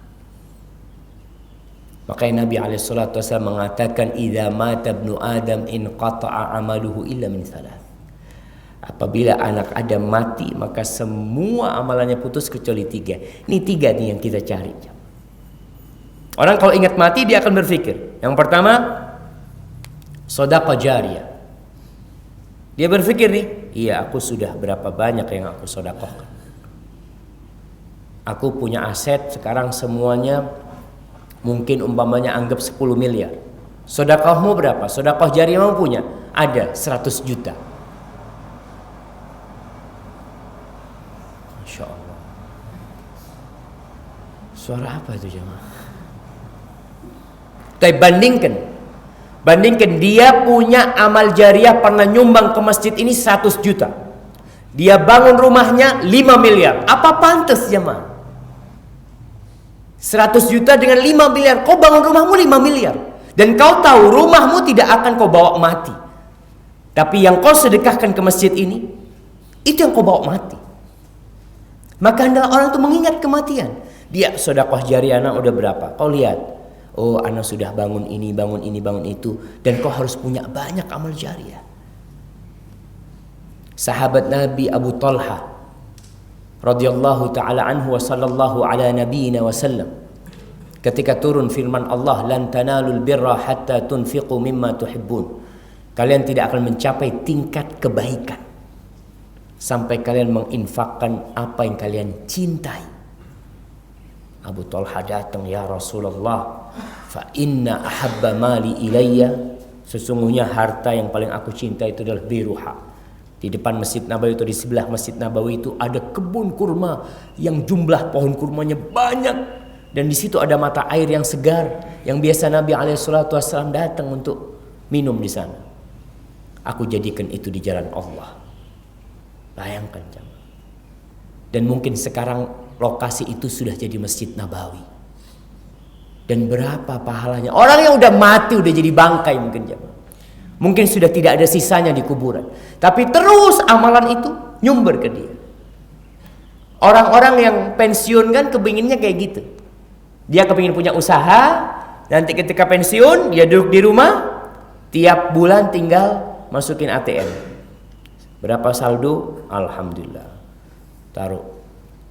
Makanya Nabi SAW mengatakan, "Idza mata ibnu Adam inqata'a amaluhu illa min thalath." Apabila anak Adam mati, maka semua amalannya putus kecuali 3. Ini 3 nih yang kita cari. Orang kalau ingat mati dia akan berpikir, yang pertama, sedekah jariyah. Dia berpikir nih, iya aku sudah berapa banyak yang aku sedekahkan. Aku punya aset sekarang semuanya mungkin umpamanya anggap 10 miliar. Sedekahmu berapa? Sedekah jariyahmu punya? Ada 100 juta. Masya Allah. Suara apa itu jemaah? Tapi bandingkan dia punya amal jariah pernah nyumbang ke masjid ini 100 juta. Dia bangun rumahnya 5 miliar. Apa pantas jemaah? 100 juta dengan 5 miliar. Kau bangun rumahmu 5 miliar. Dan kau tahu rumahmu tidak akan kau bawa mati. Tapi yang kau sedekahkan ke masjid ini, itu yang kau bawa mati. Maka hendaklah orang itu mengingat kematian. Dia sedekah jariah anak udah berapa? Kau lihat. Oh, anak sudah bangun ini, bangun ini, bangun itu. Dan kau harus punya banyak amal jariah. Sahabat Nabi Abu Talha radhiyallahu taala anhu wa sallallahu ala nabiyyina wa sallam, ketika turun firman Allah, lan tanalul birra hatta tunfiqu mimma tuhibbun. Kalian tidak akan mencapai tingkat kebaikan sampai kalian menginfakkan apa yang kalian cintai. Abu Talha datang, ya Rasulullah, fa inna ahabba mali ilayya, sesungguhnya harta yang paling aku cinta itu adalah biruha. Di depan Masjid Nabawi itu, di sebelah Masjid Nabawi itu ada kebun kurma yang jumlah pohon kurmanya banyak, dan di situ ada mata air yang segar yang biasa Nabi SAW datang untuk minum di sana. Aku jadikan itu di jalan Allah. Bayangkan jemaah. Dan mungkin sekarang lokasi itu sudah jadi Masjid Nabawi. Dan berapa pahalanya? Orang yang udah mati, udah jadi bangkai mungkin jemaah. Mungkin sudah tidak ada sisanya di kuburan. Tapi terus amalan itu nyumber ke dia. Orang-orang yang pensiun kan kepinginnya kayak gitu. Dia kepingin punya usaha. Nanti ketika pensiun dia duduk di rumah. Tiap bulan tinggal masukin ATM. Berapa saldo? Alhamdulillah. Taruh.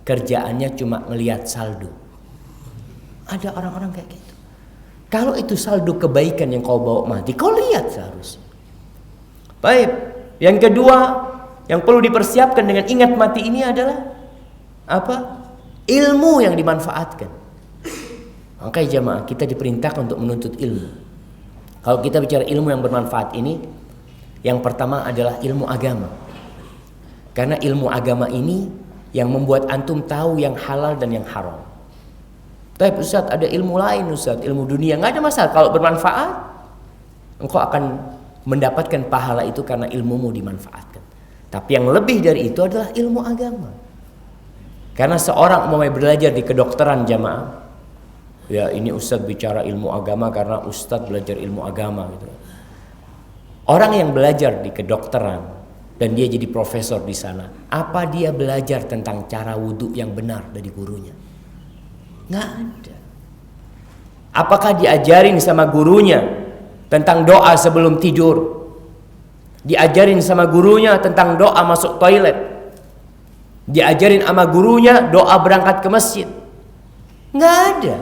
Kerjaannya cuma ngelihat saldo. Ada orang-orang kayak gitu. Kalau itu saldo kebaikan yang kau bawa mati, kau lihat seharusnya. Baik. Yang kedua, yang perlu dipersiapkan dengan ingat mati ini adalah apa? Ilmu yang dimanfaatkan. Makanya jemaah, kita diperintahkan untuk menuntut ilmu. Kalau kita bicara ilmu yang bermanfaat ini, yang pertama adalah ilmu agama. Karena ilmu agama ini yang membuat antum tahu yang halal dan yang haram. Tapi Ustaz, ada ilmu lain Ustaz, ilmu dunia, nggak ada masalah. Kalau bermanfaat, engkau akan mendapatkan pahala itu karena ilmumu dimanfaatkan. Tapi yang lebih dari itu adalah ilmu agama. Karena seorang mau belajar di kedokteran jamaah, ya ini Ustaz bicara ilmu agama karena Ustaz belajar ilmu agama gitu. Orang yang belajar di kedokteran dan dia jadi profesor di sana, apa dia belajar tentang cara wudhu yang benar dari gurunya? Nggak ada. Apakah diajarin sama gurunya tentang doa sebelum tidur? Diajarin sama gurunya tentang doa masuk toilet? Diajarin sama gurunya doa berangkat ke masjid? Nggak ada.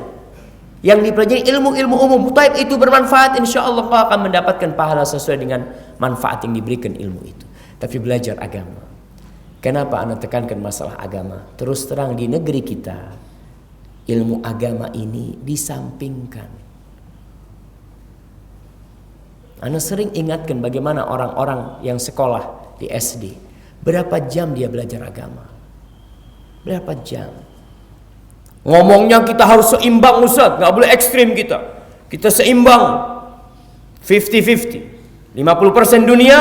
Yang dipelajari ilmu-ilmu umum. Taib itu bermanfaat, insya Allah kau akan mendapatkan pahala sesuai dengan manfaat yang diberikan ilmu itu. Tapi belajar agama. Kenapa Anda tekankan masalah agama? Terus terang di negeri kita, ilmu agama ini disampingkan. Anda sering ingatkan bagaimana orang-orang yang sekolah di SD, berapa jam dia belajar agama? Berapa jam? Ngomongnya kita harus seimbang Ustaz, nggak boleh ekstrim kita. Kita seimbang, 50-50, 50% dunia,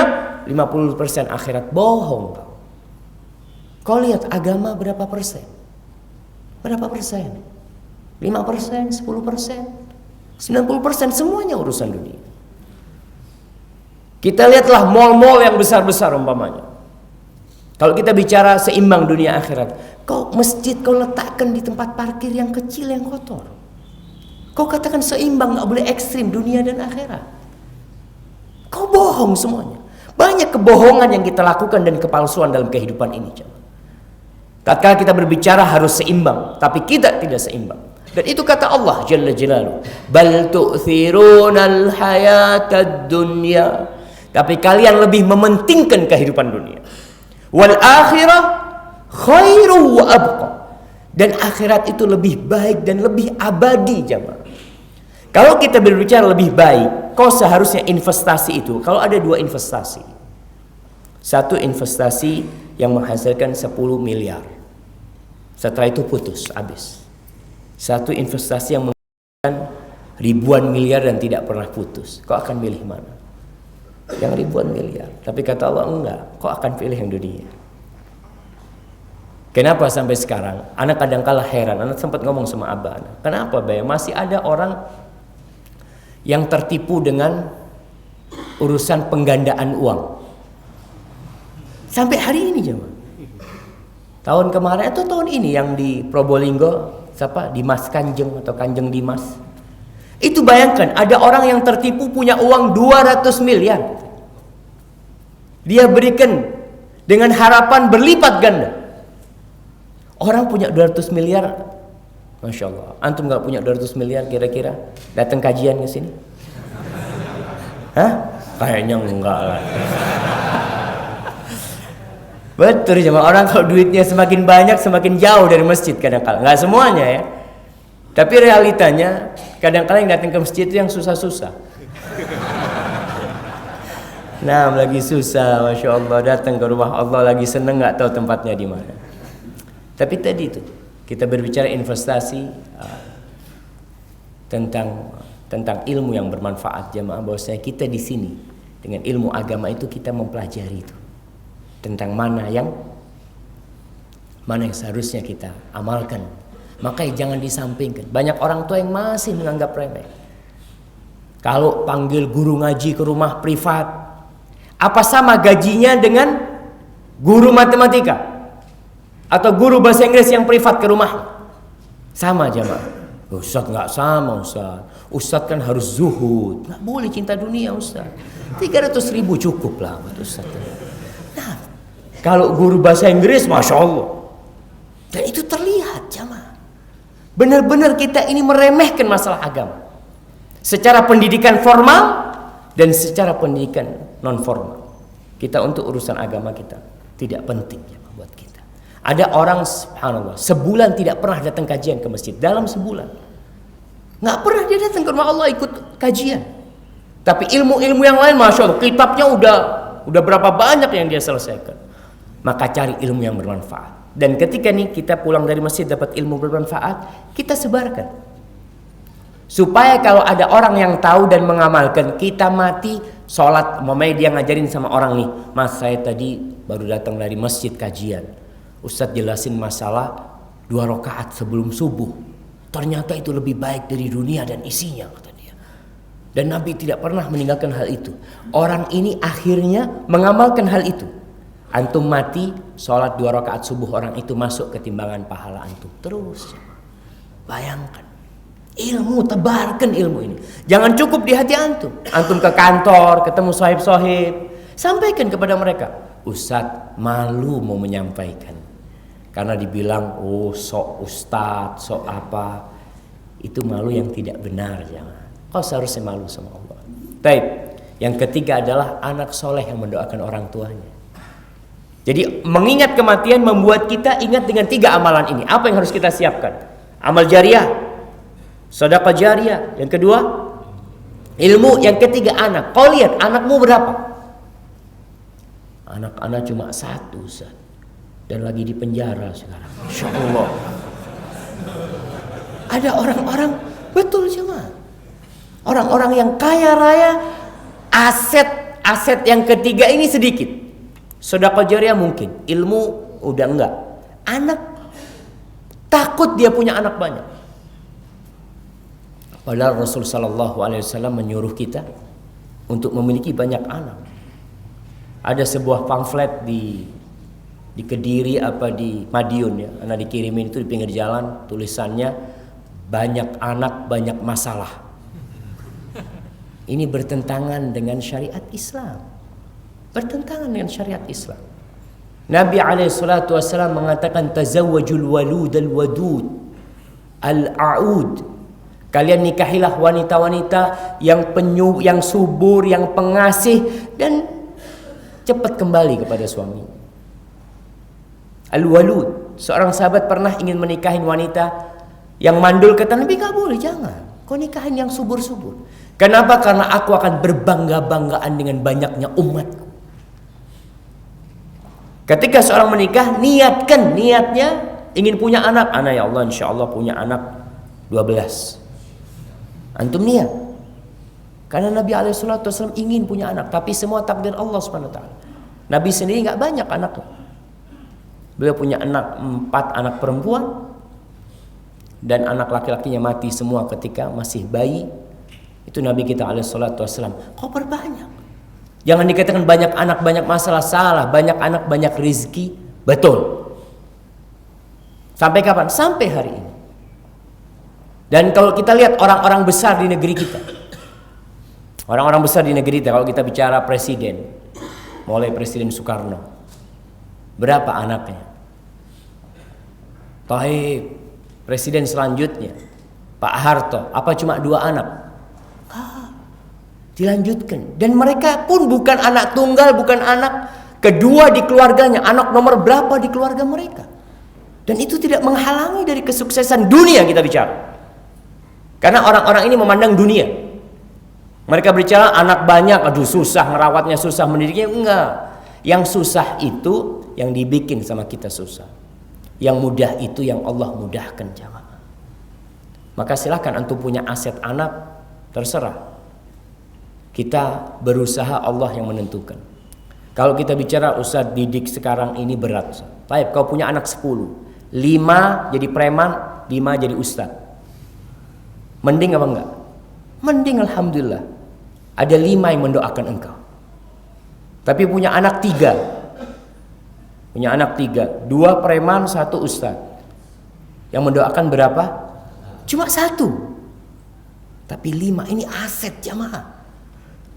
50% akhirat. Bohong kau. Kau lihat agama berapa persen? Berapa persen? 5%, 10%, 90% semuanya urusan dunia. Kita lihatlah mal-mal yang besar-besar umpamanya. Kalau kita bicara seimbang dunia akhirat, kau masjid kau letakkan di tempat parkir yang kecil yang kotor. Kau katakan seimbang, nggak boleh ekstrim dunia dan akhirat. Kau bohong semuanya. Banyak kebohongan yang kita lakukan dan kepalsuan dalam kehidupan ini. Tatkala kita berbicara harus seimbang, tapi kita tidak seimbang. Dan itu kata Allah Jalla Jalaluhu, bal tu'thirunal hayatad dunya. Tapi kalian lebih mementingkan kehidupan dunia. Wal akhirah khairu wa abqa. Dan akhirat itu lebih baik dan lebih abadi jemaah. Kalau kita berbicara lebih baik, kau seharusnya investasi itu. Kalau ada dua investasi. Satu investasi yang menghasilkan 10 miliar. Setelah itu putus, habis. Satu investasi yang menghasilkan ribuan miliar dan tidak pernah putus. Kau akan pilih mana? Yang ribuan miliar. Tapi kata Allah enggak, kau akan pilih yang dunia. Kenapa sampai sekarang? Anak kadang-kala heran. Anak sempat ngomong sama abah anak. Kenapa, Bay? Masih ada orang yang tertipu dengan urusan penggandaan uang. Sampai hari ini jemaah. Tahun kemarin atau tahun ini yang di Probolinggo, siapa? Dimas Kanjeng atau Kanjeng Dimas. Itu bayangkan, ada orang yang tertipu punya uang 200 miliar. Dia berikan dengan harapan berlipat ganda. Orang punya 200 miliar, Masya Allah. Antum gak punya 200 miliar kira-kira datang kajian ke sini? Hah? Kayaknya enggak lah. Betul jemaah, orang kalau duitnya semakin banyak semakin jauh dari masjid kadang-kala. Enggak semuanya ya. Tapi realitanya kadang-kala yang datang ke masjid itu yang susah-susah. Nah, lagi susah, Masya Allah, datang ke rumah Allah lagi seneng nggak tahu tempatnya di mana. Tapi tadi itu kita berbicara investasi tentang ilmu yang bermanfaat jemaah, bahwasanya kita di sini dengan ilmu agama itu kita mempelajari itu tentang mana yang seharusnya kita amalkan. Makanya jangan disampingkan. Banyak orang tua yang masih menganggap remeh. Kalau panggil guru ngaji ke rumah privat, apa sama gajinya dengan guru matematika atau guru bahasa Inggris yang privat ke rumah? Sama jemaah. Ustaz nggak sama Ustaz. Ustaz kan harus zuhud. Nggak boleh cinta dunia Ustaz. 300.000 cukup lah buat Ustaz. Nah, kalau guru bahasa Inggris, Masya Allah. Dan itu terlihat jemaah. Benar-benar kita ini meremehkan masalah agama. Secara pendidikan formal dan secara pendidikan non formal. Kita untuk urusan agama kita tidak penting ya buat kita. Ada orang subhanallah sebulan tidak pernah datang kajian ke masjid, dalam sebulan nggak pernah dia datang ke rumah Allah ikut kajian. Tapi ilmu-ilmu yang lain Masya Allah, kitabnya udah berapa banyak yang dia selesaikan. Maka cari ilmu yang bermanfaat. Dan ketika nih kita pulang dari masjid dapat ilmu bermanfaat, kita sebarkan. Supaya kalau ada orang yang tahu dan mengamalkan, kita mati sholat, mamanya dia ngajarin sama orang nih, Mas saya tadi baru datang dari masjid kajian, Ustadz jelasin masalah 2 rakaat sebelum subuh, ternyata itu lebih baik dari dunia dan isinya, kata dia. Dan Nabi tidak pernah meninggalkan hal itu. Orang ini akhirnya mengamalkan hal itu. Antum mati, sholat 2 rakaat subuh, orang itu masuk ke timbangan pahala antum. Terus bayangkan, ilmu, tebarkan ilmu ini. Jangan cukup di hati antum. Antum ke kantor, ketemu sahib-sahib, sampaikan kepada mereka. Ustadz malu mau menyampaikan, karena dibilang oh sok ustadz, sok apa. Itu malu yang tidak benar. Jangan. Kau seharusnya malu sama Allah. Baik. Yang ketiga adalah anak soleh yang mendoakan orang tuanya. Jadi mengingat kematian membuat kita ingat dengan 3 amalan ini. Apa yang harus kita siapkan? Amal jariah, sedekah jariah. Yang kedua, ilmu. Yang ketiga, anak. Kau lihat anakmu berapa? Anak-anak cuma 1 Ustaz. Dan lagi di penjara sekarang. Insya Allah. Ada orang-orang, betul jemaah, orang-orang yang kaya raya, aset yang ketiga ini sedikit. Sedekah jariah mungkin, ilmu udah enggak. Anak takut dia punya anak banyak. Padahal Rasul sallallahu alaihi wasallam menyuruh kita untuk memiliki banyak anak. Ada sebuah pamflet di Kediri apa di Madiun ya, anak dikirimin itu di pinggir jalan, tulisannya banyak anak banyak masalah. Ini bertentangan dengan syariat Islam. Bertentangan dengan syariat Islam. Nabi alaihissalatu wassalam mengatakan tazawwajul walud al-wadud al-a'ud. Kalian nikahilah wanita-wanita yang subur, yang pengasih dan cepat kembali kepada suami. Al-walud, seorang sahabat pernah ingin menikahin wanita yang mandul, kata Nabi, enggak boleh, jangan. Kau nikahin yang subur-subur. Kenapa? Karena aku akan berbangga-banggaan dengan banyaknya umatku. Ketika seorang menikah, niatnya ingin punya anak. Ya Allah, insya Allah punya anak 12. Antum niat. Karena Nabi SAW ingin punya anak, tapi semua takdir Allah SWT. Nabi sendiri nggak banyak anaknya. Beliau punya 4 anak perempuan dan anak laki-lakinya mati semua ketika masih bayi. Itu Nabi kita alaihissalam. Kau perbanyak. Jangan dikatakan banyak anak banyak masalah, salah. Banyak anak banyak rizki, betul. Sampai kapan? Sampai hari ini. Dan kalau kita lihat orang-orang besar di negeri kita, orang-orang besar di negeri kita, kalau kita bicara presiden, mulai Presiden Soekarno, berapa anaknya? Taib. Presiden selanjutnya Pak Harto, apa cuma 2 anak? Dilanjutkan. Dan mereka pun bukan anak tunggal, bukan anak kedua di keluarganya, anak nomor berapa di keluarga mereka. Dan itu tidak menghalangi dari kesuksesan dunia kita bicara. Karena orang-orang ini memandang dunia. Mereka bicara anak banyak, aduh susah ngerawatnya, susah mendidiknya. Enggak. Yang susah itu yang dibikin sama kita susah. Yang mudah itu yang Allah mudahkan jamaah. Maka silakan antum punya aset anak, terserah. Kita berusaha, Allah yang menentukan. Kalau kita bicara Ustadz didik sekarang ini berat. Baik, kau punya anak 10, 5 jadi preman, 5 jadi ustadz. Mending apa enggak? Mending alhamdulillah. Ada 5 yang mendoakan engkau. Tapi punya anak 3. Punya anak 3, 2 preman, 1 ustadz. Yang mendoakan berapa? Cuma 1. Tapi 5 ini aset jamaah.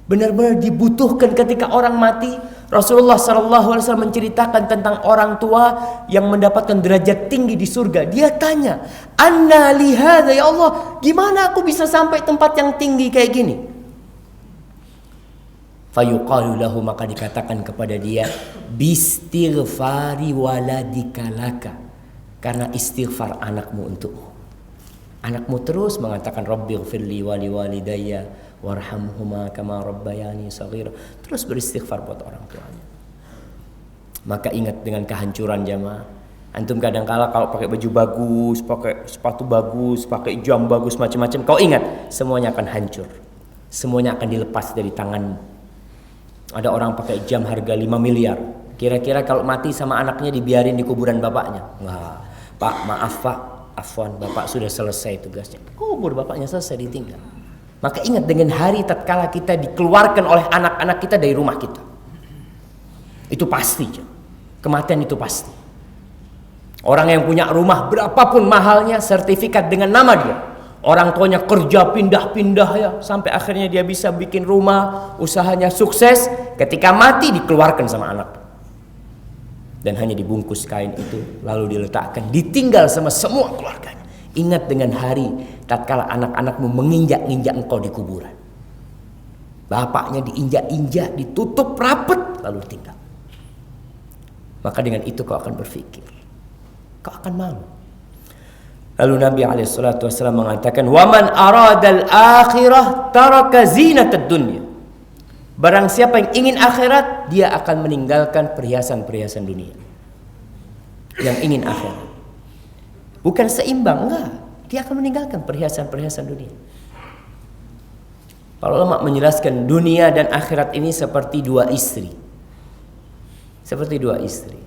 Benar-benar dibutuhkan ketika orang mati. Rasulullah SAW menceritakan tentang orang tua yang mendapatkan derajat tinggi di surga. Dia tanya, "Anna lihada ya Allah, gimana aku bisa sampai tempat yang tinggi kayak gini?" Fayuqalu lahu, maka dikatakan kepada dia, "Bistighfari waladika laka." Karena istighfar anakmu untukmu. Anakmu terus mengatakan, "Rabbighfirli wa liwalidayya warhamhuma kama rabbayani shaghira." Terus beristighfar buat orang tuanya. Maka ingat dengan kehancuran jamaah. Antum kadang-kala kalau pakai baju bagus, pakai sepatu bagus, pakai jam bagus, macam-macam, kau ingat semuanya akan hancur. Semuanya akan dilepas dari tanganmu. Ada orang pakai jam harga 5 miliar. Kira-kira kalau mati sama anaknya dibiarin di kuburan bapaknya? Enggak. Pak, maaf Pak, afwan, bapak sudah selesai tugasnya. Kubur bapaknya selesai, ditinggal. Maka ingat dengan hari tatkala kita dikeluarkan oleh anak-anak kita dari rumah kita. Itu pasti. Kematian itu pasti. Orang yang punya rumah berapapun mahalnya, sertifikat dengan nama dia. Orang tuanya kerja pindah-pindah ya, sampai akhirnya dia bisa bikin rumah, usahanya sukses. Ketika mati dikeluarkan sama anak. Dan hanya dibungkus kain itu, lalu diletakkan, ditinggal sama semua keluarganya. Ingat dengan hari tatkala anak-anakmu menginjak-injak engkau di kuburan. Bapaknya diinjak-injak, ditutup rapat, lalu tinggal. Maka dengan itu kau akan berpikir, kau akan malu. Lalu Nabi SAW mengatakan, "Waman aradal akhirah taraka zinatad dunya." Barang siapa yang ingin akhirat, dia akan meninggalkan perhiasan-perhiasan dunia. Yang ingin akhirat, bukan seimbang, enggak. Dia akan meninggalkan perhiasan-perhiasan dunia. Para ulama menjelaskan dunia dan akhirat ini seperti 2 istri. Seperti 2 istri.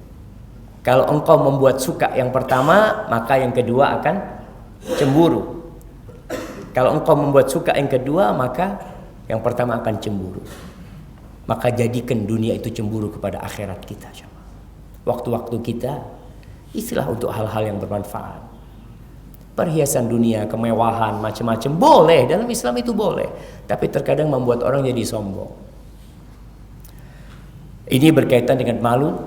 Kalau engkau membuat suka yang pertama, maka yang kedua akan cemburu. Kalau engkau membuat suka yang kedua, maka yang pertama akan cemburu. Maka jadikan dunia itu cemburu kepada akhirat kita. Waktu-waktu kita isilah untuk hal-hal yang bermanfaat. Perhiasan dunia, kemewahan, macam-macam boleh, dalam Islam itu boleh. Tapi terkadang membuat orang jadi sombong. Ini berkaitan dengan malu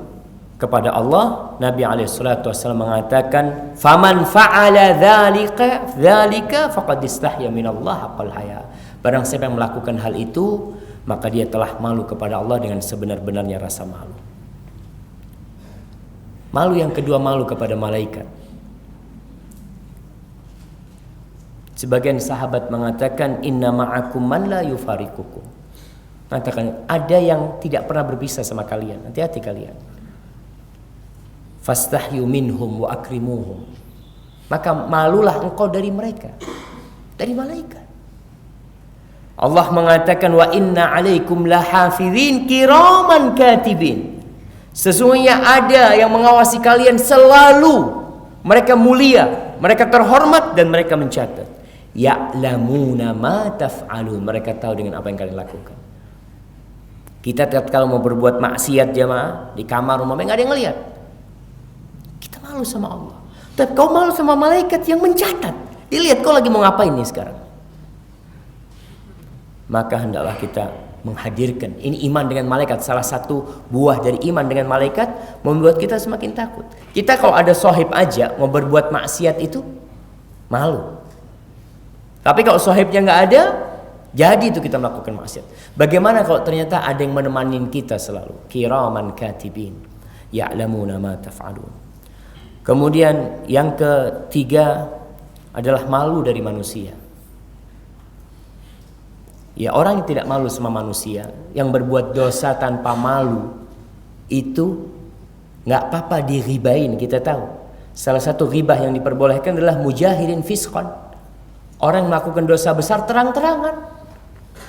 kepada Allah. Nabi SAW mengatakan, "Faman fa'ala dzalika faqad istahya minallah haqqal haya." Barang siapa yang melakukan hal itu, maka dia telah malu kepada Allah dengan sebenar-benarnya rasa malu. Malu yang kedua, malu kepada malaikat. Sebagian sahabat mengatakan, "Inna ma'akum man la yufariqukum." Mengatakan ada yang tidak pernah berpisah sama kalian. Hati-hati kalian. Fastahyu minhum wa akrimuhum. Maka malulah engkau dari mereka, dari malaikat. Allah mengatakan, "Wa inna alaikum lahafizin kiraman katibin." Sesungguhnya ada yang mengawasi kalian selalu. Mereka mulia, mereka terhormat, dan mereka mencatat. Ya'lamuna ma taf'alun. Mereka tahu dengan apa yang kalian lakukan. Kita kalau mau berbuat maksiat jamaah di kamar rumah, nggak ada yang ngelihat. Kita malu sama Allah. Tapi kau malu sama malaikat yang mencatat. Dilihat kau lagi mau ngapain nih sekarang. Maka hendaklah kita menghadirkan. Ini iman dengan malaikat. Salah satu buah dari iman dengan malaikat membuat kita semakin takut. Kita kalau ada sohib aja mau berbuat maksiat itu malu. Tapi kalau sohibnya nggak ada, jadi itu kita melakukan maksiat. Bagaimana kalau ternyata ada yang menemani kita selalu? Kiraman katibin ya'lamuna ma taf'alun. Kemudian yang ketiga adalah malu dari manusia. Ya, orang yang tidak malu sama manusia, yang berbuat dosa tanpa malu, itu nggak apa-apa diribain. Kita tahu salah satu ribah yang diperbolehkan adalah mujahirin fisqan. Orang yang melakukan dosa besar terang-terangan,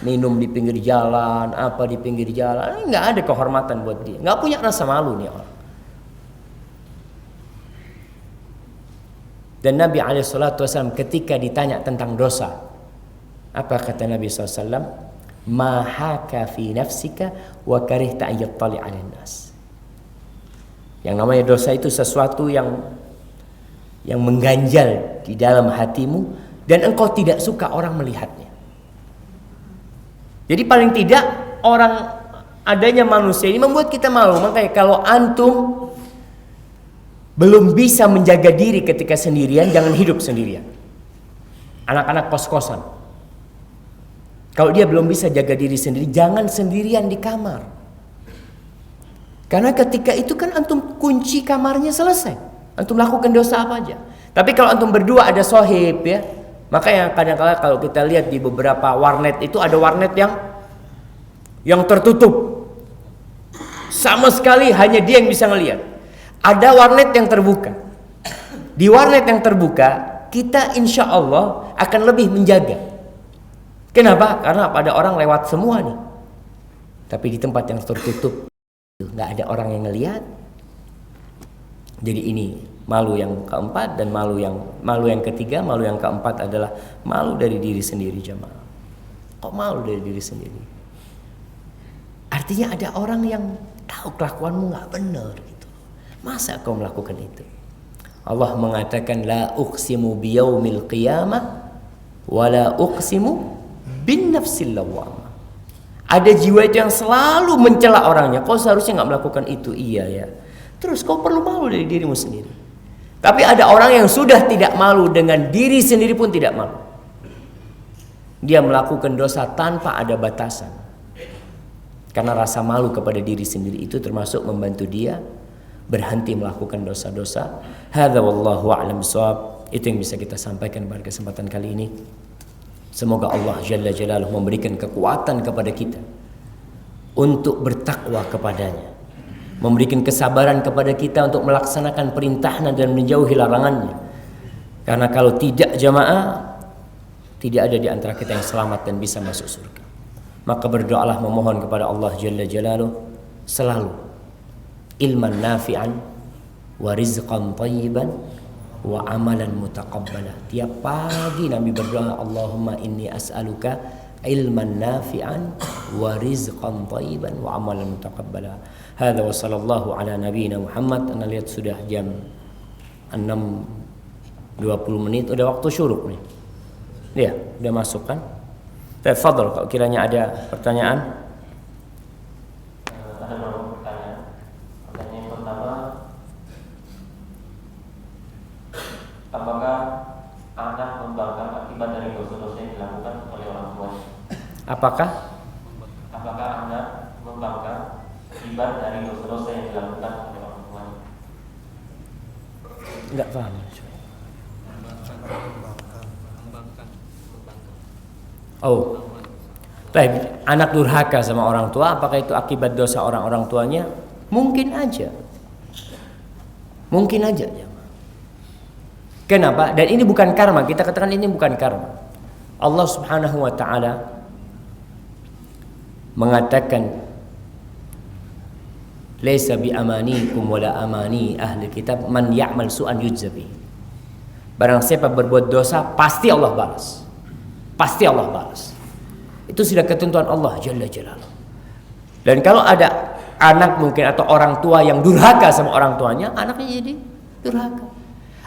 minum di pinggir jalan, apa di pinggir jalan, nggak ada kehormatan buat dia, nggak punya rasa malu nih orang. Dan Nabi SAW ketika ditanya tentang dosa, apa kata Nabi SAW? Ma haka fi nafsika wa karihta an yattali 'alan nas. Yang namanya dosa itu sesuatu yang mengganjal di dalam hatimu dan engkau tidak suka orang melihatnya. Jadi paling tidak orang adanya manusia ini membuat kita malu. Makanya kalau antum belum bisa menjaga diri ketika sendirian, jangan hidup sendirian. Anak-anak kos-kosan, kalau dia belum bisa jaga diri sendiri, jangan sendirian di kamar. Karena ketika itu kan antum kunci kamarnya, selesai. Antum lakukan dosa apa aja. Tapi kalau antum berdua ada sohib ya, maka yang kadang-kadang kalau kita lihat di beberapa warnet itu ada warnet yang tertutup. Sama sekali hanya dia yang bisa ngelihat. Ada warnet yang terbuka. Di warnet yang terbuka, kita insya Allah akan lebih menjaga. Kenapa? Karena pada orang lewat semua nih. Tapi di tempat yang tertutup, nggak ada orang yang ngelihat. Jadi ini malu yang keempat, dan malu yang ketiga, malu yang keempat adalah malu dari diri sendiri jamaah. Kok malu dari diri sendiri? Artinya ada orang yang tahu kelakuanmu nggak benar gitu. Masa kau melakukan itu? Allah mengatakan la uqsimu biyaumil qiyamah wa la uqsimu bin nafsil lawwamah. Ada jiwa itu yang selalu mencela orangnya. Kau seharusnya nggak melakukan itu. Iya ya. Terus kau perlu malu dari dirimu sendiri. Tapi ada orang yang sudah tidak malu, dengan diri sendiri pun tidak malu. Dia melakukan dosa tanpa ada batasan. Karena rasa malu kepada diri sendiri itu termasuk membantu dia berhenti melakukan dosa-dosa. Hadza wallahu a'lam bishawab. Itu yang bisa kita sampaikan pada kesempatan kali ini. Semoga Allah Jalla Jalaluhu memberikan kekuatan kepada kita untuk bertakwa kepadanya, memberikan kesabaran kepada kita untuk melaksanakan perintahnya dan menjauhi larangannya. Karena kalau tidak jamaah, tidak ada di antara kita yang selamat dan bisa masuk surga. Maka berdoalah memohon kepada Allah Jalla Jalaluhu selalu ilman nafi'an wa rizqan thayyiban wa amalan mutaqabbala. Tiap pagi Nabi berdoa, Allahumma inni as'aluka ilman nafi'an wa rizqan thayyiban wa amalan mutaqabbala. Hadza wa sallallahu ala nabiyyina Muhammad. Anda lihat sudah jam 6:20, udah waktu syuruk nih. Ya, udah masuk kan? Tafadhol kalau kiranya ada pertanyaan.
Ada beberapa pertanyaan. Pertanyaan yang pertama, apakah anak membangkang akibat dari dosa-dosa yang dilakukan oleh orang tuanya?
Apakah
anak membangkang akibat dari dosa-dosa yang dilakukan oleh orang tuanya?
enggak paham? Oh, baik. Anak durhaka sama orang tua, apakah itu akibat dosa orang-orang tuanya? Mungkin aja. Mungkin aja. Kenapa? Dan ini bukan karma. Kita katakan ini bukan karma. Allah Subhanahu wa taala mengatakan Laisa bi amanikum wala amani ahli kitab man ya'mal su'an yujza bihi. Barang siapa berbuat dosa pasti Allah balas. Pasti Allah balas. Itu sudah ketentuan Allah Jalla Jalaluhu. Dan kalau ada anak mungkin atau orang tua yang durhaka sama orang tuanya, anaknya jadi durhaka.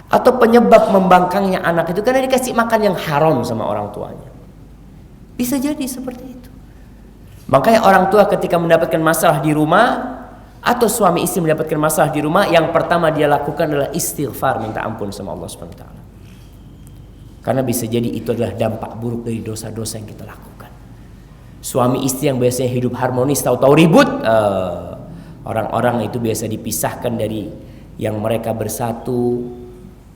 Atau penyebab membangkangnya anak itu karena dikasih makan yang haram sama orang tuanya. Bisa jadi seperti itu. Makanya orang tua ketika mendapatkan masalah di rumah atau suami istri mendapatkan masalah di rumah, yang pertama dia lakukan adalah istighfar, minta ampun sama Allah Subhanahu wa taala. Karena bisa jadi itu adalah dampak buruk dari dosa-dosa yang kita lakukan. Suami istri yang biasanya hidup harmonis tahu-tahu ribut, orang-orang itu biasa dipisahkan dari yang mereka bersatu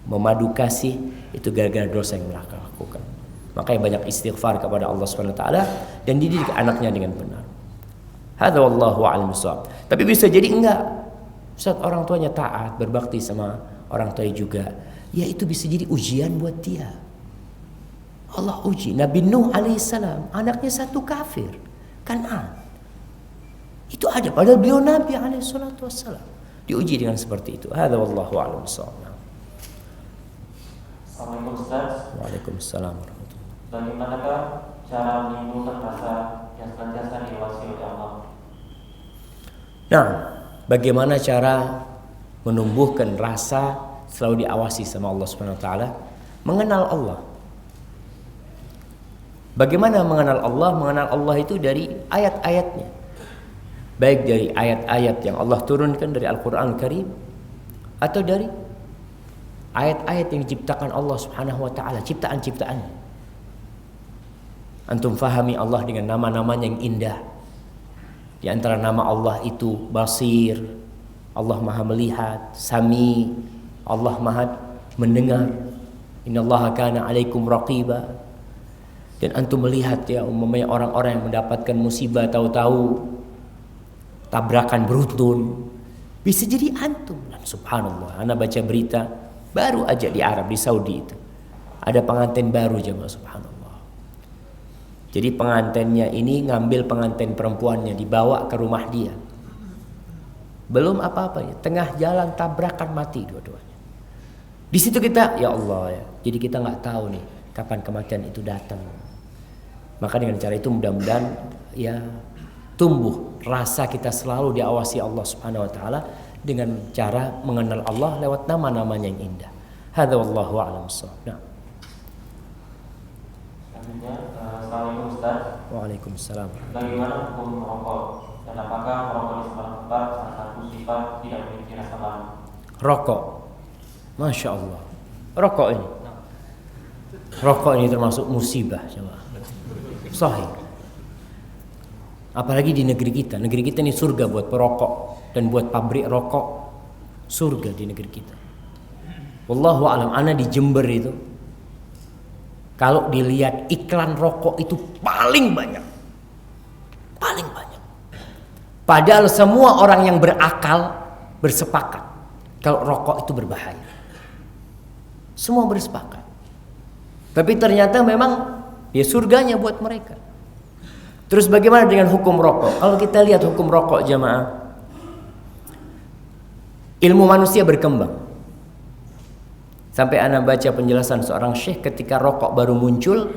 memadu kasih, itu gara-gara dosa yang mereka lakukan. Makanya banyak istighfar kepada Allah Subhanahu wa taala dan dididik anaknya dengan benar. Hadza wallahu a'lam bishawab. Tapi bisa jadi enggak. Saat orang tuanya taat, berbakti sama orang tuanya juga, ya itu bisa jadi ujian buat dia. Allah uji Nabi Nuh alaihissalam, anaknya satu kafir, Kan'an. Itu ada padahal beliau Nabi alaihissalatu wassalam. Diuji dengan seperti itu. Hadza wallahu a'lam bishawab.
Assalamualaikum Ustaz.
Waalaikumsalam warahmatullahi.
Bagaimanakah cara menimbulkan rasa yang senantiasa diawasi oleh Allah?
Nah, bagaimana cara menumbuhkan rasa selalu diawasi sama Allah Subhanahu wa taala? Mengenal Allah. Bagaimana mengenal Allah? Mengenal Allah itu dari ayat-ayatnya. Baik dari ayat-ayat yang Allah turunkan dari Al-Qur'an Al-Karim atau dari ayat-ayat yang diciptakan Allah Subhanahu wa taala, ciptaan-ciptaannya. Antum fahami Allah dengan nama-namanya yang indah. Di antara nama Allah itu Basir, Allah Maha melihat, Sami, Allah Maha mendengar. Innallaha kana 'alaikum raqiba. Dan antum melihat ya umpamanya orang-orang yang mendapatkan musibah tahu-tahu tabrakan beruntun, bisa jadi antum. Dan subhanallah, ana baca berita baru aja di Arab, di Saudi itu ada pengantin baru jemaah, subhanallah. Jadi pengantinnya ini ngambil pengantin perempuannya, dibawa ke rumah dia. Belum apa-apa ya, tengah jalan tabrakan mati dua-duanya. Di situ kita, ya Allah ya. Jadi kita nggak tahu nih kapan kematian itu datang. Maka dengan cara itu mudah-mudahan ya tumbuh rasa kita selalu diawasi Allah Subhanahu wa taala dengan cara mengenal Allah lewat nama-namanya yang indah. Hadza wallahu a'lam bishawab. Nah.
Assalamualaikum Ustaz.
Waalaikumsalam.
Bagaimana hukum merokok dan apakah merokok di sebuah tempat salah satu sifat tidak memiliki rasa malu?
Rokok, masya Allah. Rokok ini termasuk musibah, coba. Sahih. Apalagi di negeri kita. Negeri kita ini surga buat perokok dan buat pabrik rokok. Surga di negeri kita. Wallahu a'lam. Ana di Jember itu, kalau dilihat iklan rokok itu paling banyak. Paling banyak. Padahal semua orang yang berakal bersepakat kalau rokok itu berbahaya. Semua bersepakat. Tapi ternyata memang ya surganya buat mereka. Terus bagaimana dengan hukum rokok? Kalau kita lihat hukum rokok jamaah, ilmu manusia berkembang. Sampai ana baca penjelasan seorang syekh ketika rokok baru muncul,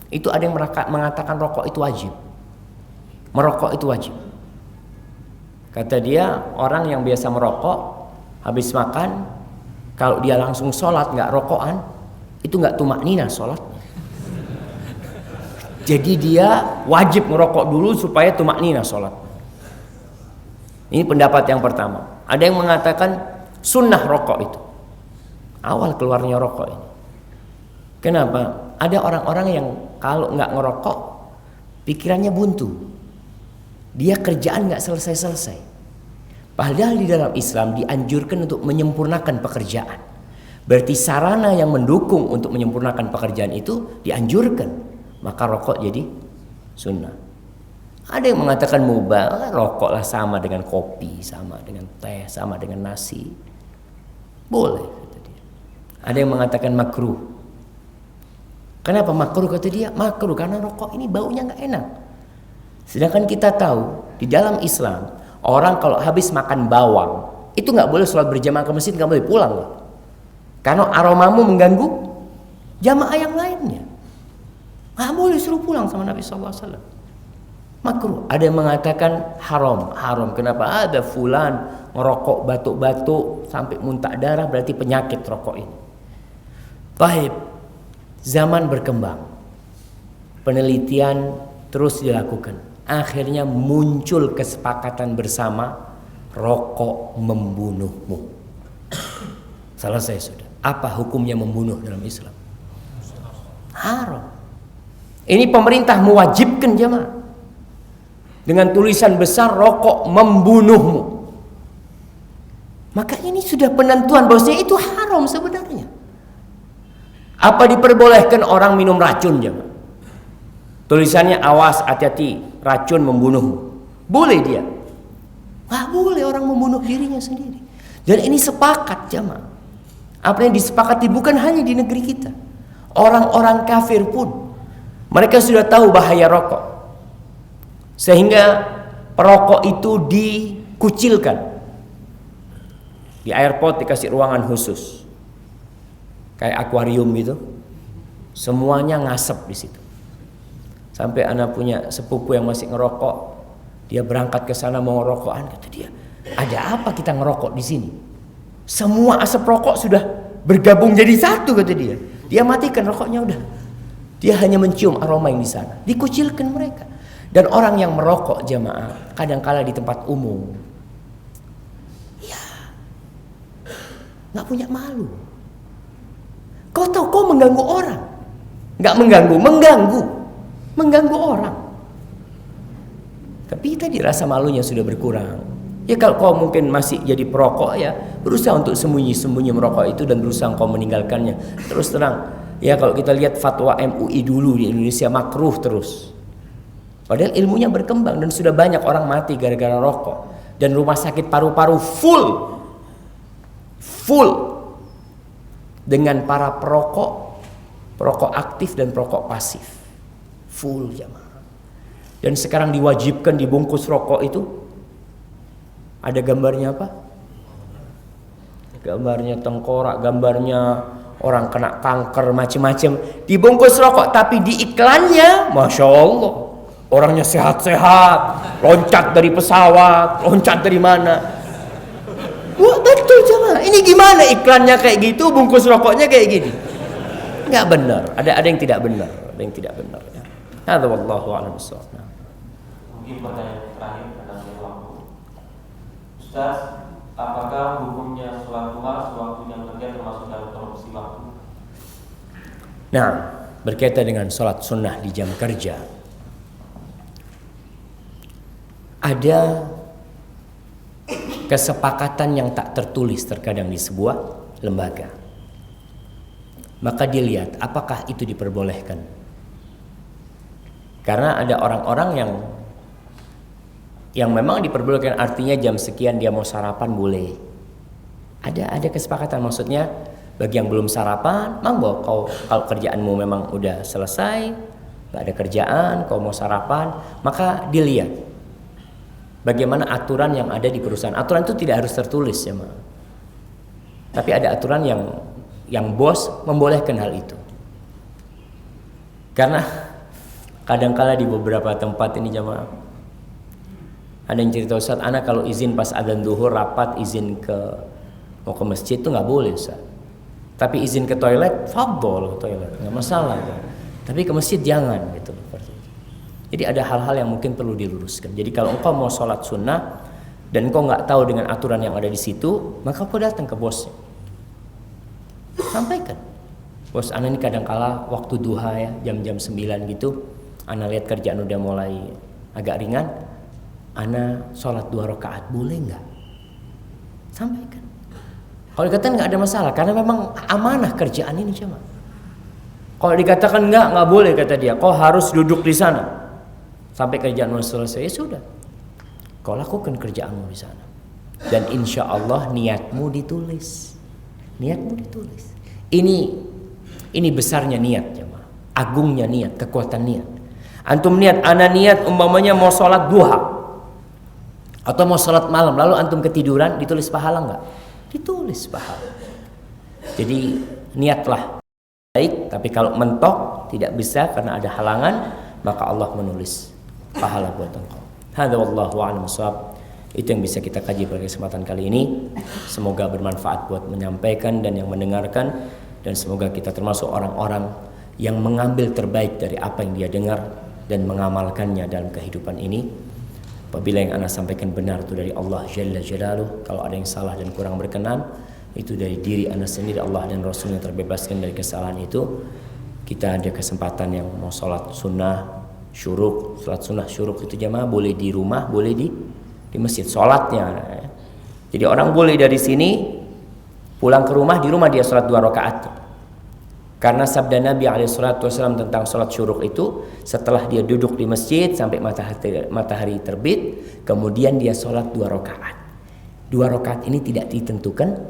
itu ada yang mengatakan rokok itu wajib. Merokok itu wajib. Kata dia, orang yang biasa merokok habis makan, kalau dia langsung sholat nggak rokokan, itu nggak tumaknina sholatnya. Jadi dia wajib merokok dulu supaya tumaknina sholat. Ini pendapat yang pertama. Ada yang mengatakan sunnah rokok itu. Awal keluarnya rokok ini. Kenapa? Ada orang-orang yang kalau nggak ngerokok, pikirannya buntu. Dia kerjaan nggak selesai-selesai. Padahal di dalam Islam dianjurkan untuk menyempurnakan pekerjaan. Berarti sarana yang mendukung untuk menyempurnakan pekerjaan itu dianjurkan. Maka rokok jadi sunnah. Ada yang mengatakan mubah, rokoklah sama dengan kopi, sama dengan teh, sama dengan nasi. Boleh, kata dia. Ada yang mengatakan makruh. Kenapa makruh kata dia? Makruh karena rokok ini baunya nggak enak. Sedangkan kita tahu di dalam Islam Orang kalau habis makan bawang, itu nggak boleh sholat berjamaah ke masjid, nggak boleh pulang loh. Karena aromamu mengganggu jamaah yang lainnya. Nggak boleh, suruh pulang sama Nabi SAW. Makruh. Ada yang mengatakan haram. Kenapa? Ada fulan ngerokok batuk-batuk sampai muntah darah, berarti penyakit rokok ini. Baik, zaman berkembang, penelitian terus dilakukan. Akhirnya muncul kesepakatan bersama, rokok membunuhmu. Selesai sudah. Apa hukumnya membunuh dalam Islam? Haram. Ini pemerintah mewajibkan jamaah dengan tulisan besar, rokok membunuhmu. Maka ini sudah penentuan bahwasanya itu haram sebenarnya. Apa diperbolehkan orang minum racun jamaah? Tulisannya awas, hati-hati, racun membunuhmu. Boleh dia? Nggak boleh orang membunuh dirinya sendiri. Dan ini sepakat jamaah. Apa yang disepakati bukan hanya di negeri kita. Orang-orang kafir pun mereka sudah tahu bahaya rokok. Sehingga perokok itu dikucilkan. Di airport dikasih ruangan khusus. Kayak akuarium gitu. Semuanya ngasep di situ. Sampai anak punya sepupu yang masih ngerokok. Dia berangkat ke sana mau ngerokokan, kata dia, "Ada apa kita ngerokok di sini? Semua asap rokok sudah bergabung jadi satu," kata dia. Dia matikan rokoknya udah. Dia hanya mencium aroma yang di sana. Dikucilkan mereka. Dan orang yang merokok jamaah kadang-kala di tempat umum, ya, nggak punya malu. Kau tahu kau mengganggu orang? Nggak mengganggu orang. Tapi tadi rasa malunya sudah berkurang. Ya kalau kau mungkin masih jadi perokok, ya berusaha untuk sembunyi-sembunyi merokok itu dan berusaha kau meninggalkannya. Terus terang, ya kalau kita lihat fatwa MUI dulu di Indonesia makruh terus. Padahal ilmunya berkembang dan sudah banyak orang mati gara-gara rokok. Dan rumah sakit paru-paru full dengan para perokok aktif dan perokok pasif. Full jamaah. Dan sekarang diwajibkan dibungkus rokok itu. Ada gambarnya apa? Gambarnya tengkorak, gambarnya orang kena kanker, macam-macam. Dibungkus rokok, tapi di iklannya, Masya Allah, orangnya sehat-sehat, loncat dari pesawat, loncat dari mana. Wah, betul jemaah. Ini gimana iklannya kayak gitu, bungkus rokoknya kayak gini? Nggak benar. Ada yang tidak benar. Ada yang tidak benar. Hadza wallahu a'lam bishawab.
Mungkin pertanyaan terakhir tentang waktu. Ustaz, apakah hukumnya sholat duha sewaktu jam kerja termasuk dalam korupsi waktu?
Nah, berkaitan dengan sholat sunnah di jam kerja, ada kesepakatan yang tak tertulis terkadang di sebuah lembaga. Maka dilihat apakah itu diperbolehkan. Karena ada orang-orang yang memang diperbolehkan, artinya jam sekian dia mau sarapan boleh. Ada kesepakatan, maksudnya bagi yang belum sarapan, monggo kau kalau kerjaanmu memang udah selesai, nggak ada kerjaan, kau mau sarapan, maka dilihat bagaimana aturan yang ada di perusahaan. Aturan itu tidak harus tertulis ya, Ma. Tapi ada aturan yang bos membolehkan hal itu. Karena kadangkala di beberapa tempat ini jamaah, ada yang cerita, Ustaz, anak kalau izin pas adzan zuhur rapat, izin mau ke masjid itu nggak boleh, Ustaz. Tapi izin ke toilet, fadhol ke toilet, nggak masalah. Tapi ke masjid jangan gitu. Jadi ada hal-hal yang mungkin perlu diluruskan. Jadi kalau engkau mau sholat sunnah dan engkau nggak tahu dengan aturan yang ada di situ, maka kau datang ke bosnya, sampaikan, bos, ana ini kadangkala waktu duha ya, jam-jam 9 gitu, ana lihat kerjaan udah mulai agak ringan, ana sholat 2 rakaat, boleh nggak? Sampaikan. Kalau dikatakan nggak ada masalah, karena memang amanah kerjaan ini cuma. Kalau dikatakan nggak boleh, kata dia, kau harus duduk di sana sampai kerjaanmu selesai, ya sudah, kau lakukan kerjaanmu di sana. Dan insya Allah niatmu ditulis. Ini besarnya niat jemaah, agungnya niat, kekuatan niat. Antum niat, ana niat umpamanya mau sholat duha, Atau mau sholat malam lalu antum ketiduran, ditulis pahala enggak? Ditulis pahala. Jadi niatlah baik, tapi kalau mentok tidak bisa karena ada halangan, maka Allah menulis pahala buat engkau. Hadza wallahu a'lam bishawab. Itu yang bisa kita kaji pada kesempatan kali ini. Semoga bermanfaat buat menyampaikan dan yang mendengarkan, dan semoga kita termasuk orang-orang yang mengambil terbaik dari apa yang dia dengar dan mengamalkannya dalam kehidupan ini. Apabila yang ana sampaikan benar itu dari Allah Jalla Jalaluh, kalau ada yang salah dan kurang berkenan itu dari diri ana sendiri, Allah dan Rasulnya terbebaskan dari kesalahan itu. Kita ada kesempatan yang mau sholat sunnah syuruk, sholat sunnah syuruk itu jamaah boleh di rumah, boleh di masjid sholatnya. Jadi orang boleh dari sini pulang ke rumah, di rumah dia sholat 2 rakaat. Karena sabda Nabi SAW tentang sholat syuruk itu, setelah dia duduk di masjid sampai matahari terbit, kemudian dia sholat 2 rakaat. 2 rakaat ini tidak ditentukan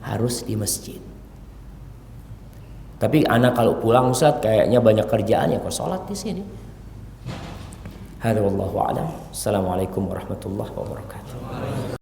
harus di masjid. Tapi anak kalau pulang Ustaz kayaknya banyak kerjaan, ya kok sholat di sini. Hadza wallahu a'lam. Assalamualaikum warahmatullahi wabarakatuh.